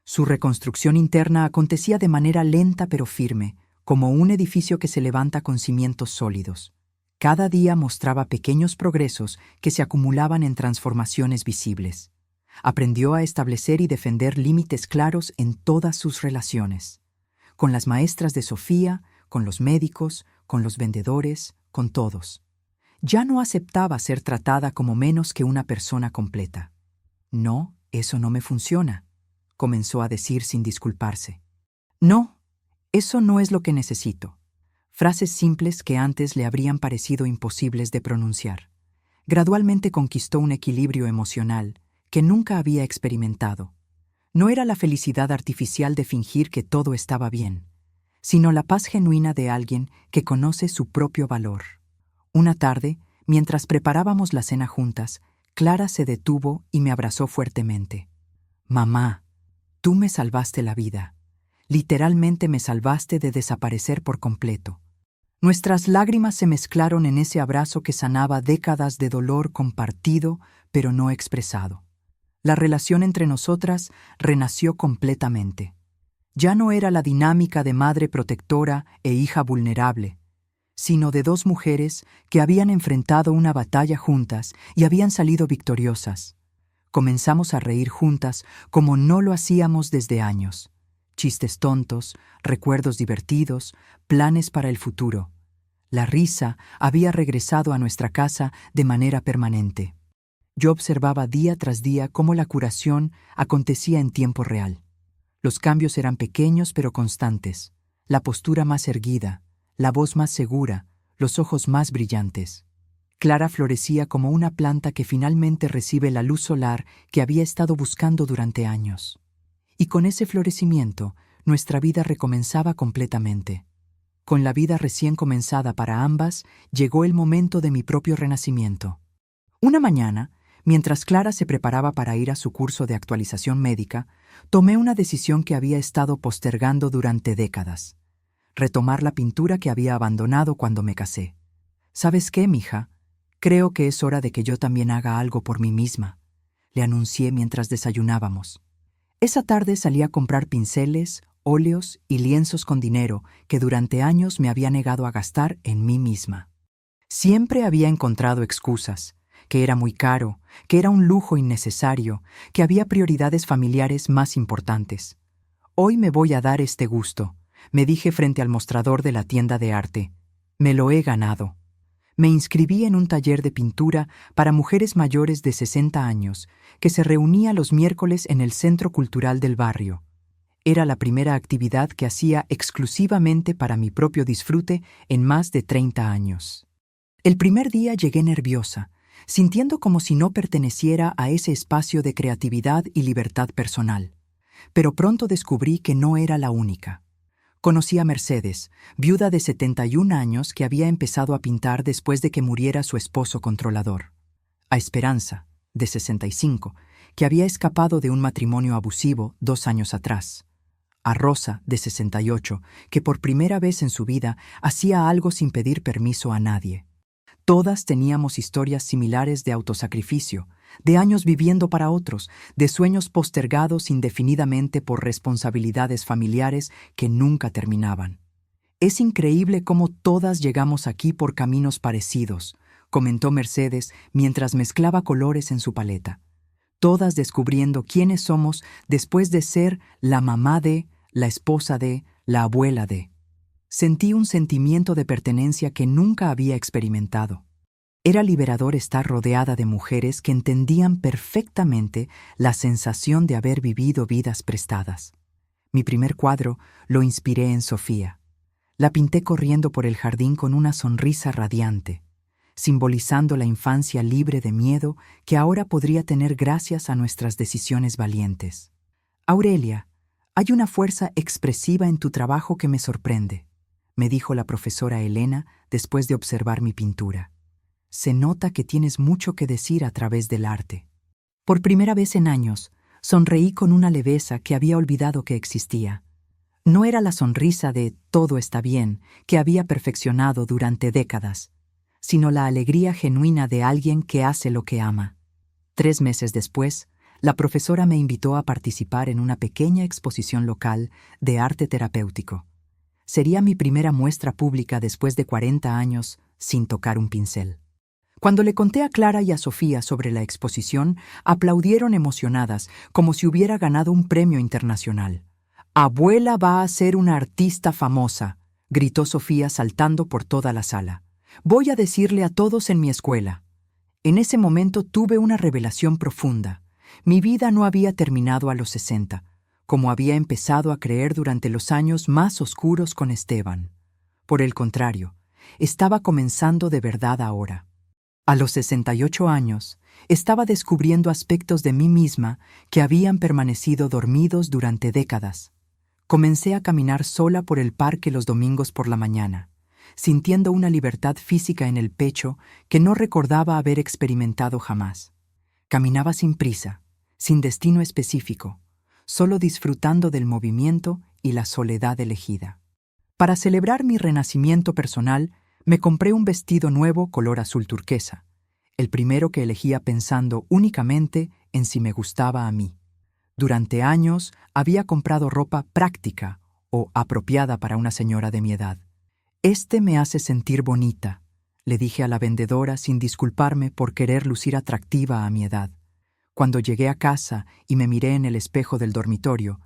A: Su reconstrucción interna acontecía de manera lenta pero firme, como un edificio que se levanta con cimientos sólidos. Cada día mostraba pequeños progresos que se acumulaban en transformaciones visibles. Aprendió a establecer y defender límites claros en todas sus relaciones. Con las maestras de Sofía, con los médicos, con los vendedores, con todos. Ya no aceptaba ser tratada como menos que una persona completa. «No, eso no me funciona», comenzó a decir sin disculparse. «No, eso no es lo que necesito». Frases simples que antes le habrían parecido imposibles de pronunciar. Gradualmente conquistó un equilibrio emocional que nunca había experimentado. No era la felicidad artificial de fingir que todo estaba bien, sino la paz genuina de alguien que conoce su propio valor. Una tarde, mientras preparábamos la cena juntas, Clara se detuvo y me abrazó fuertemente. «Mamá, tú me salvaste la vida. Literalmente me salvaste de desaparecer por completo». Nuestras lágrimas se mezclaron en ese abrazo que sanaba décadas de dolor compartido, pero no expresado. La relación entre nosotras renació completamente. Ya no era la dinámica de madre protectora e hija vulnerable, sino de dos mujeres que habían enfrentado una batalla juntas y habían salido victoriosas. Comenzamos a reír juntas como no lo hacíamos desde años. Chistes tontos, recuerdos divertidos, planes para el futuro. La risa había regresado a nuestra casa de manera permanente. Yo observaba día tras día cómo la curación acontecía en tiempo real. Los cambios eran pequeños pero constantes, la postura más erguida, la voz más segura, los ojos más brillantes. Clara florecía como una planta que finalmente recibe la luz solar que había estado buscando durante años. Y con ese florecimiento, nuestra vida recomenzaba completamente. Con la vida recién comenzada para ambas, llegó el momento de mi propio renacimiento. Una mañana, mientras Clara se preparaba para ir a su curso de actualización médica, tomé una decisión que había estado postergando durante décadas. Retomar la pintura que había abandonado cuando me casé. «¿Sabes qué, mija? Creo que es hora de que yo también haga algo por mí misma», le anuncié mientras desayunábamos. Esa tarde salí a comprar pinceles, óleos y lienzos con dinero que durante años me había negado a gastar en mí misma. Siempre había encontrado excusas, que era muy caro, que era un lujo innecesario, que había prioridades familiares más importantes. «Hoy me voy a dar este gusto», me dije frente al mostrador de la tienda de arte. «Me lo he ganado». Me inscribí en un taller de pintura para mujeres mayores de 60 años, que se reunía los miércoles en el Centro Cultural del barrio. Era la primera actividad que hacía exclusivamente para mi propio disfrute en más de 30 años. El primer día llegué nerviosa, sintiendo como si no perteneciera a ese espacio de creatividad y libertad personal. Pero pronto descubrí que no era la única. Conocí a Mercedes, viuda de 71 años que había empezado a pintar después de que muriera su esposo controlador. A Esperanza, de 65, que había escapado de un matrimonio abusivo 2 años atrás. A Rosa, de 68, que por primera vez en su vida hacía algo sin pedir permiso a nadie. Todas teníamos historias similares de autosacrificio, de años viviendo para otros, de sueños postergados indefinidamente por responsabilidades familiares que nunca terminaban. Es increíble cómo todas llegamos aquí por caminos parecidos, comentó Mercedes mientras mezclaba colores en su paleta. Todas descubriendo quiénes somos después de ser la mamá de, la esposa de, la abuela de. Sentí un sentimiento de pertenencia que nunca había experimentado. Era liberador estar rodeada de mujeres que entendían perfectamente la sensación de haber vivido vidas prestadas. Mi primer cuadro lo inspiré en Sofía. La pinté corriendo por el jardín con una sonrisa radiante, simbolizando la infancia libre de miedo que ahora podría tener gracias a nuestras decisiones valientes. Aurelia, hay una fuerza expresiva en tu trabajo que me sorprende, me dijo la profesora Elena después de observar mi pintura. Se nota que tienes mucho que decir a través del arte. Por primera vez en años, sonreí con una leveza que había olvidado que existía. No era la sonrisa de «todo está bien» que había perfeccionado durante décadas, sino la alegría genuina de alguien que hace lo que ama. 3 meses después, la profesora me invitó a participar en una pequeña exposición local de arte terapéutico. Sería mi primera muestra pública después de 40 años sin tocar un pincel. Cuando le conté a Clara y a Sofía sobre la exposición, aplaudieron emocionadas, como si hubiera ganado un premio internacional. «Abuela va a ser una artista famosa», gritó Sofía saltando por toda la sala. «Voy a decirle a todos en mi escuela». En ese momento tuve una revelación profunda. Mi vida no había terminado a los 60, como había empezado a creer durante los años más oscuros con Esteban. Por el contrario, estaba comenzando de verdad ahora. A los 68 años, estaba descubriendo aspectos de mí misma que habían permanecido dormidos durante décadas. Comencé a caminar sola por el parque los domingos por la mañana, sintiendo una libertad física en el pecho que no recordaba haber experimentado jamás. Caminaba sin prisa, sin destino específico, solo disfrutando del movimiento y la soledad elegida. Para celebrar mi renacimiento personal, me compré un vestido nuevo color azul turquesa, el primero que elegía pensando únicamente en si me gustaba a mí. Durante años había comprado ropa práctica o apropiada para una señora de mi edad. «Este me hace sentir bonita», le dije a la vendedora sin disculparme por querer lucir atractiva a mi edad. Cuando llegué a casa y me miré en el espejo del dormitorio,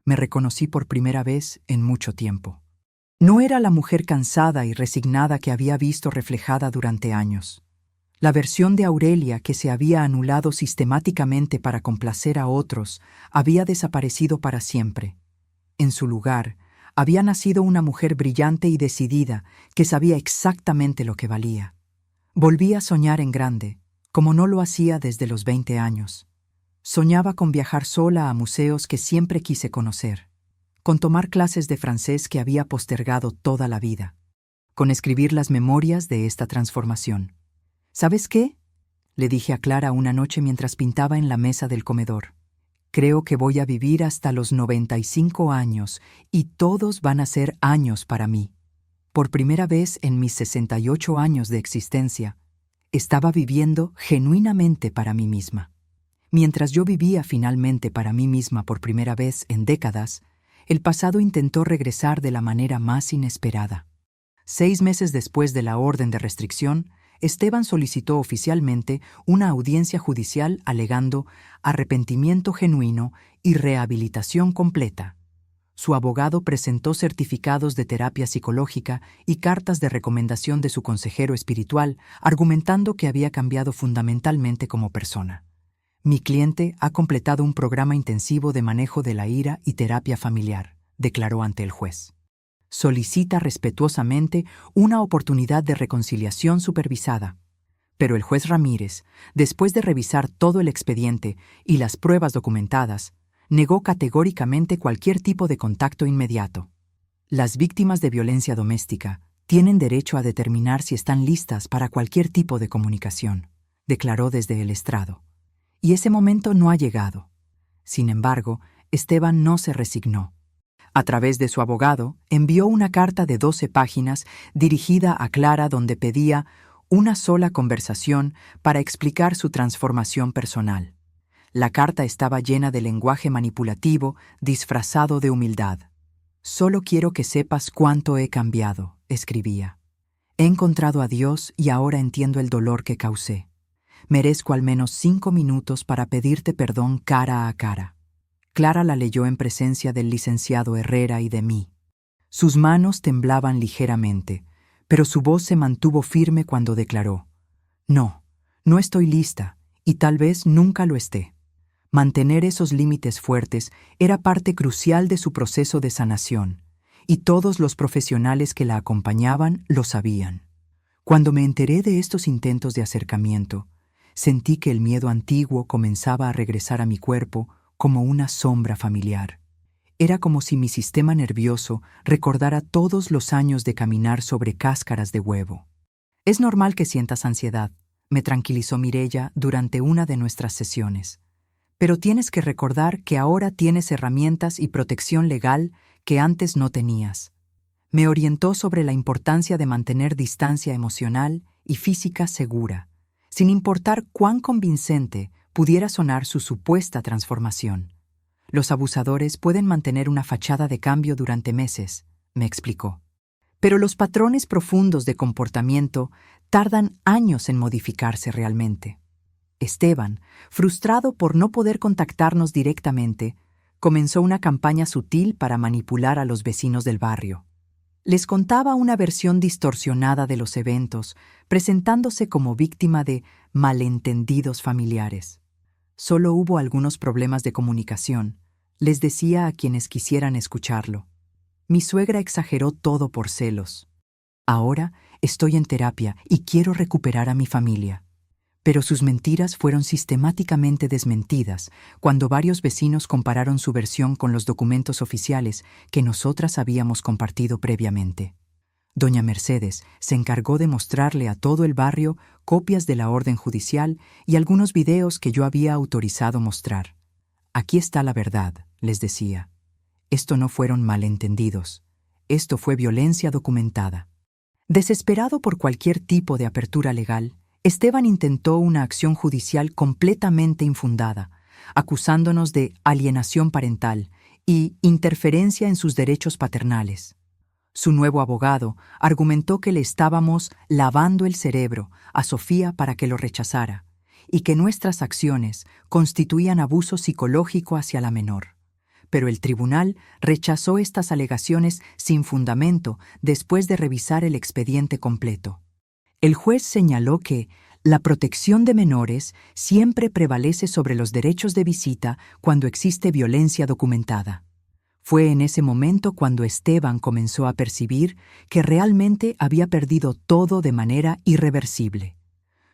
A: me reconocí por primera vez en mucho tiempo. No era la mujer cansada y resignada que había visto reflejada durante años. La versión de Aurelia que se había anulado sistemáticamente para complacer a otros había desaparecido para siempre. En su lugar, había nacido una mujer brillante y decidida que sabía exactamente lo que valía. Volví a soñar en grande, como no lo hacía desde los 20 años. Soñaba con viajar sola a museos que siempre quise conocer, con tomar clases de francés que había postergado toda la vida, con escribir las memorias de esta transformación. «¿Sabes qué?», le dije a Clara una noche mientras pintaba en la mesa del comedor. «Creo que voy a vivir hasta los 95 años y todos van a ser años para mí». Por primera vez en mis 68 años de existencia, estaba viviendo genuinamente para mí misma. Mientras yo vivía finalmente para mí misma por primera vez en décadas, el pasado intentó regresar de la manera más inesperada. 6 meses después de la orden de restricción, Esteban solicitó oficialmente una audiencia judicial alegando arrepentimiento genuino y rehabilitación completa. Su abogado presentó certificados de terapia psicológica y cartas de recomendación de su consejero espiritual, argumentando que había cambiado fundamentalmente como persona. Mi cliente ha completado un programa intensivo de manejo de la ira y terapia familiar, declaró ante el juez. Solicita respetuosamente una oportunidad de reconciliación supervisada. Pero el juez Ramírez, después de revisar todo el expediente y las pruebas documentadas, negó categóricamente cualquier tipo de contacto inmediato. Las víctimas de violencia doméstica tienen derecho a determinar si están listas para cualquier tipo de comunicación, declaró desde el estrado. Y ese momento no ha llegado. Sin embargo, Esteban no se resignó. A través de su abogado, envió una carta de 12 páginas dirigida a Clara donde pedía una sola conversación para explicar su transformación personal. La carta estaba llena de lenguaje manipulativo, disfrazado de humildad. «Solo quiero que sepas cuánto he cambiado», escribía. «He encontrado a Dios y ahora entiendo el dolor que causé. Merezco al menos 5 minutos para pedirte perdón cara a cara». Clara la leyó en presencia del licenciado Herrera y de mí. Sus manos temblaban ligeramente, pero su voz se mantuvo firme cuando declaró: «No, no estoy lista, y tal vez nunca lo esté». Mantener esos límites fuertes era parte crucial de su proceso de sanación, y todos los profesionales que la acompañaban lo sabían. Cuando me enteré de estos intentos de acercamiento, sentí que el miedo antiguo comenzaba a regresar a mi cuerpo como una sombra familiar. Era como si mi sistema nervioso recordara todos los años de caminar sobre cáscaras de huevo. «Es normal que sientas ansiedad», me tranquilizó Mireya durante una de nuestras sesiones. «Pero tienes que recordar que ahora tienes herramientas y protección legal que antes no tenías». Me orientó sobre la importancia de mantener distancia emocional y física segura, sin importar cuán convincente pudiera sonar su supuesta transformación. «Los abusadores pueden mantener una fachada de cambio durante meses», me explicó. «Pero los patrones profundos de comportamiento tardan años en modificarse realmente». Esteban, frustrado por no poder contactarnos directamente, comenzó una campaña sutil para manipular a los vecinos del barrio. Les contaba una versión distorsionada de los eventos, presentándose como víctima de malentendidos familiares. Solo hubo algunos problemas de comunicación, les decía a quienes quisieran escucharlo. Mi suegra exageró todo por celos. Ahora estoy en terapia y quiero recuperar a mi familia. Pero sus mentiras fueron sistemáticamente desmentidas cuando varios vecinos compararon su versión con los documentos oficiales que nosotras habíamos compartido previamente. Doña Mercedes se encargó de mostrarle a todo el barrio copias de la orden judicial y algunos videos que yo había autorizado mostrar. «Aquí está la verdad», les decía. «Esto no fueron malentendidos. Esto fue violencia documentada». Desesperado por cualquier tipo de apertura legal, Esteban intentó una acción judicial completamente infundada, acusándonos de alienación parental y interferencia en sus derechos paternales. Su nuevo abogado argumentó que le estábamos lavando el cerebro a Sofía para que lo rechazara y que nuestras acciones constituían abuso psicológico hacia la menor. Pero el tribunal rechazó estas alegaciones sin fundamento después de revisar el expediente completo. El juez señaló que la protección de menores siempre prevalece sobre los derechos de visita cuando existe violencia documentada. Fue en ese momento cuando Esteban comenzó a percibir que realmente había perdido todo de manera irreversible.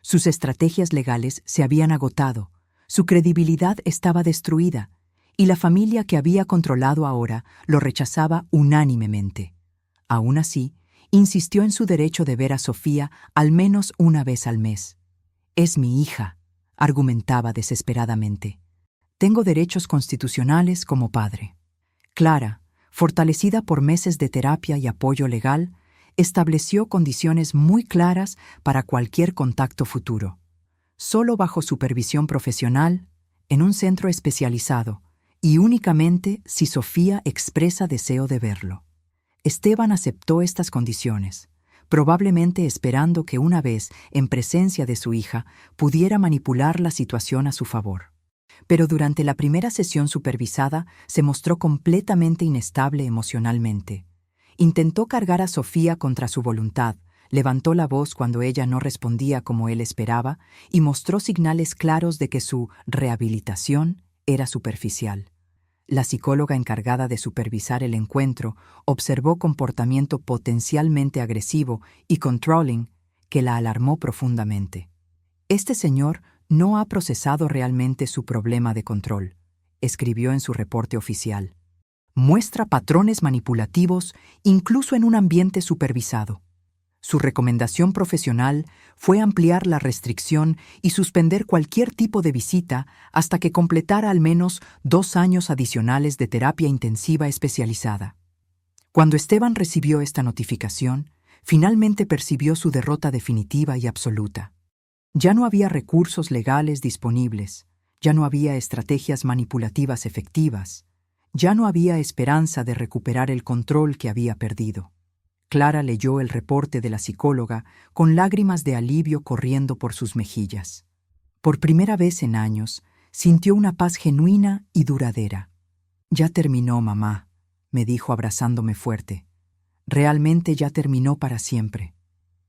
A: Sus estrategias legales se habían agotado, su credibilidad estaba destruida, y la familia que había controlado ahora lo rechazaba unánimemente. Aún así, insistió en su derecho de ver a Sofía al menos una vez al mes. «Es mi hija», argumentaba desesperadamente. «Tengo derechos constitucionales como padre». Clara, fortalecida por meses de terapia y apoyo legal, estableció condiciones muy claras para cualquier contacto futuro. Solo bajo supervisión profesional, en un centro especializado, y únicamente si Sofía expresa deseo de verlo. Esteban aceptó estas condiciones, probablemente esperando que una vez en presencia de su hija pudiera manipular la situación a su favor. Pero durante la primera sesión supervisada se mostró completamente inestable emocionalmente. Intentó cargar a Sofía contra su voluntad, levantó la voz cuando ella no respondía como él esperaba y mostró señales claros de que su rehabilitación era superficial. La psicóloga encargada de supervisar el encuentro observó comportamiento potencialmente agresivo y controlling que la alarmó profundamente. Este señor no ha procesado realmente su problema de control, escribió en su reporte oficial. Muestra patrones manipulativos incluso en un ambiente supervisado. Su recomendación profesional fue ampliar la restricción y suspender cualquier tipo de visita hasta que completara al menos 2 años adicionales de terapia intensiva especializada. Cuando Esteban recibió esta notificación, finalmente percibió su derrota definitiva y absoluta. Ya no había recursos legales disponibles, ya no había estrategias manipulativas efectivas, ya no había esperanza de recuperar el control que había perdido. Clara leyó el reporte de la psicóloga con lágrimas de alivio corriendo por sus mejillas. Por primera vez en años, sintió una paz genuina y duradera. «Ya terminó, mamá», me dijo abrazándome fuerte. «Realmente ya terminó para siempre».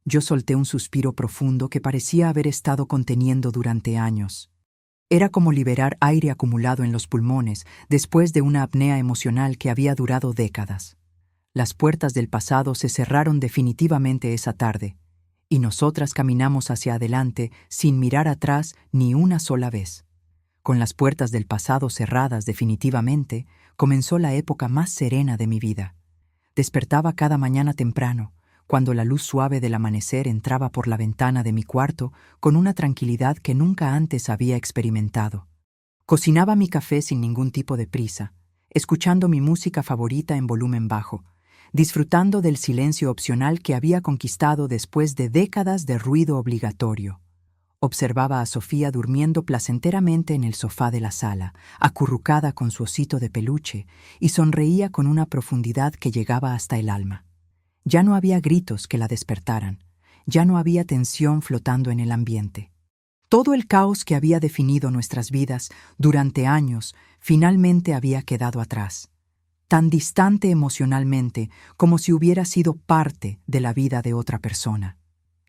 A: Yo solté un suspiro profundo que parecía haber estado conteniendo durante años. Era como liberar aire acumulado en los pulmones después de una apnea emocional que había durado décadas. Las puertas del pasado se cerraron definitivamente esa tarde, y nosotras caminamos hacia adelante sin mirar atrás ni una sola vez. Con las puertas del pasado cerradas definitivamente, comenzó la época más serena de mi vida. Despertaba cada mañana temprano, cuando la luz suave del amanecer entraba por la ventana de mi cuarto con una tranquilidad que nunca antes había experimentado. Cocinaba mi café sin ningún tipo de prisa, escuchando mi música favorita en volumen bajo, disfrutando del silencio opcional que había conquistado después de décadas de ruido obligatorio. Observaba a Sofía durmiendo placenteramente en el sofá de la sala, acurrucada con su osito de peluche, y sonreía con una profundidad que llegaba hasta el alma. Ya no había gritos que la despertaran, ya no había tensión flotando en el ambiente. Todo el caos que había definido nuestras vidas durante años finalmente había quedado atrás, tan distante emocionalmente como si hubiera sido parte de la vida de otra persona.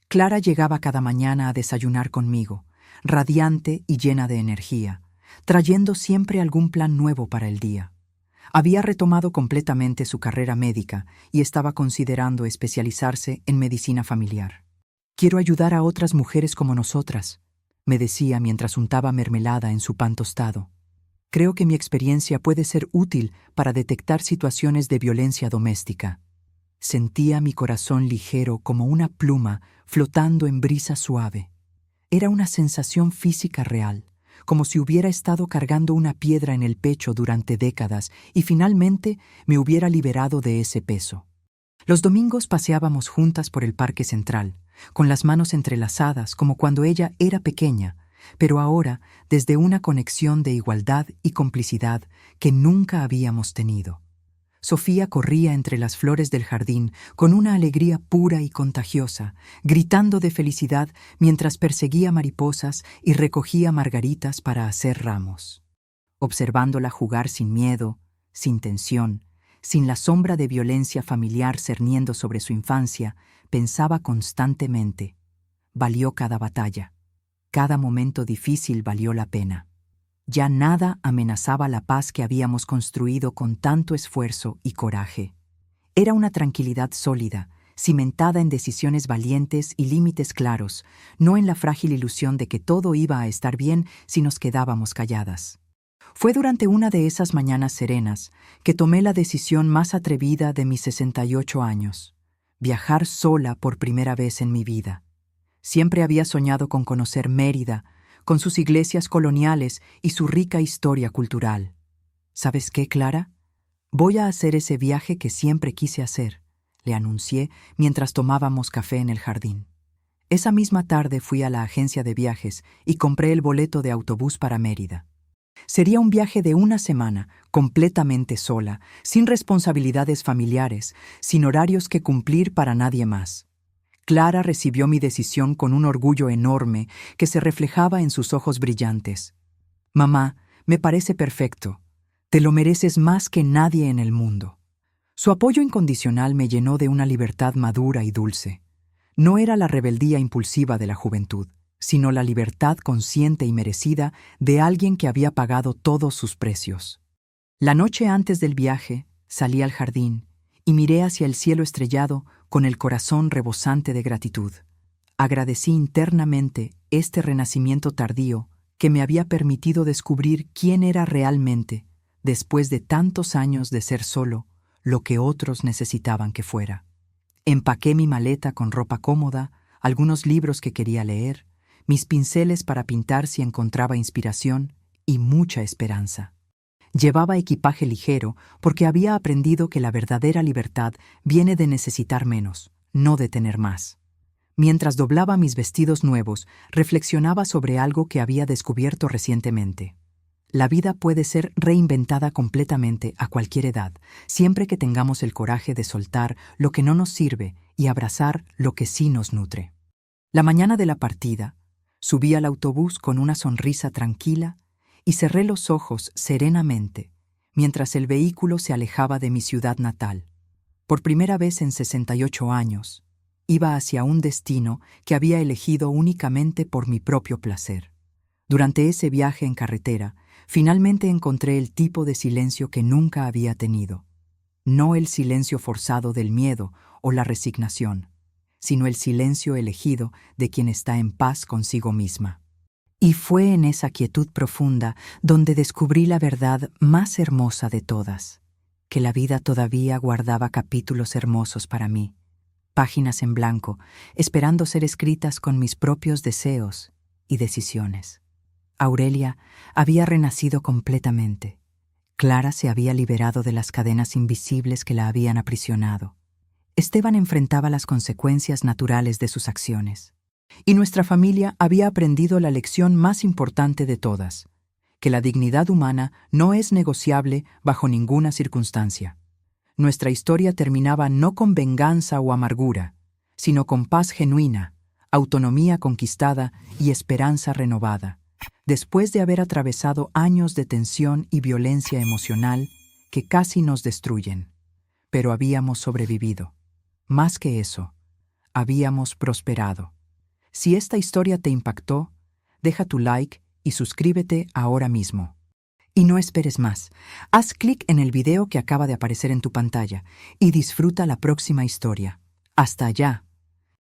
A: Clara llegaba cada mañana a desayunar conmigo, radiante y llena de energía, trayendo siempre algún plan nuevo para el día. Había retomado completamente su carrera médica y estaba considerando especializarse en medicina familiar. «Quiero ayudar a otras mujeres como nosotras», me decía mientras untaba mermelada en su pan tostado. «Creo que mi experiencia puede ser útil para detectar situaciones de violencia doméstica». Sentía mi corazón ligero como una pluma flotando en brisa suave. Era una sensación física real, como si hubiera estado cargando una piedra en el pecho durante décadas y finalmente me hubiera liberado de ese peso. Los domingos paseábamos juntas por el Parque Central, con las manos entrelazadas como cuando ella era pequeña, pero ahora desde una conexión de igualdad y complicidad que nunca habíamos tenido. Sofía corría entre las flores del jardín con una alegría pura y contagiosa, gritando de felicidad mientras perseguía mariposas y recogía margaritas para hacer ramos. Observándola jugar sin miedo, sin tensión, sin la sombra de violencia familiar cerniendo sobre su infancia, pensaba constantemente: valió cada batalla, cada momento difícil valió la pena. Ya nada amenazaba la paz que habíamos construido con tanto esfuerzo y coraje. Era una tranquilidad sólida, cimentada en decisiones valientes y límites claros, no en la frágil ilusión de que todo iba a estar bien si nos quedábamos calladas. Fue durante una de esas mañanas serenas que tomé la decisión más atrevida de mis 68 años: viajar sola por primera vez en mi vida. Siempre había soñado con conocer Mérida, con sus iglesias coloniales y su rica historia cultural. «¿Sabes qué, Clara? Voy a hacer ese viaje que siempre quise hacer», le anuncié mientras tomábamos café en el jardín. Esa misma tarde fui a la agencia de viajes y compré el boleto de autobús para Mérida. Sería un viaje de una semana, completamente sola, sin responsabilidades familiares, sin horarios que cumplir para nadie más. Clara recibió mi decisión con un orgullo enorme que se reflejaba en sus ojos brillantes. «Mamá, Me parece perfecto. Te lo mereces más que nadie en el mundo. Su apoyo incondicional me llenó de una libertad madura y dulce. No era la rebeldía impulsiva de la juventud, sino la libertad consciente y merecida de alguien que había pagado todos sus precios. La noche antes del viaje, salí al jardín y miré hacia el cielo estrellado con el corazón rebosante de gratitud. Agradecí internamente este renacimiento tardío que me había permitido descubrir quién era realmente, después de tantos años de ser solo, lo que otros necesitaban que fuera. Empaqué mi maleta con ropa cómoda, algunos libros que quería leer, mis pinceles para pintar si encontraba inspiración y mucha esperanza. Llevaba equipaje ligero porque había aprendido que la verdadera libertad viene de necesitar menos, no de tener más. Mientras doblaba mis vestidos nuevos, reflexionaba sobre algo que había descubierto recientemente. La vida puede ser reinventada completamente a cualquier edad, siempre que tengamos el coraje de soltar lo que no nos sirve y abrazar lo que sí nos nutre. La mañana de la partida, subí al autobús con una sonrisa tranquila y cerré los ojos serenamente mientras el vehículo se alejaba de mi ciudad natal. Por primera vez en 68 años, iba hacia un destino que había elegido únicamente por mi propio placer. Durante ese viaje en carretera, finalmente encontré el tipo de silencio que nunca había tenido. No el silencio forzado del miedo o la resignación, sino el silencio elegido de quien está en paz consigo misma. Y fue en esa quietud profunda donde descubrí la verdad más hermosa de todas, que la vida todavía guardaba capítulos hermosos para mí, páginas en blanco, esperando ser escritas con mis propios deseos y decisiones. Aurelia había renacido completamente. Clara se había liberado de las cadenas invisibles que la habían aprisionado. Esteban enfrentaba las consecuencias naturales de sus acciones. Y nuestra familia había aprendido la lección más importante de todas, que la dignidad humana no es negociable bajo ninguna circunstancia. Nuestra historia terminaba no con venganza o amargura, sino con paz genuina, autonomía conquistada y esperanza renovada, después de haber atravesado años de tensión y violencia emocional que casi nos destruyen. Pero habíamos sobrevivido. Más que eso, habíamos prosperado. Si esta historia te impactó, deja tu like y suscríbete ahora mismo. Y no esperes más. Haz clic en el video que acaba de aparecer en tu pantalla y disfruta la próxima historia. ¡Hasta allá!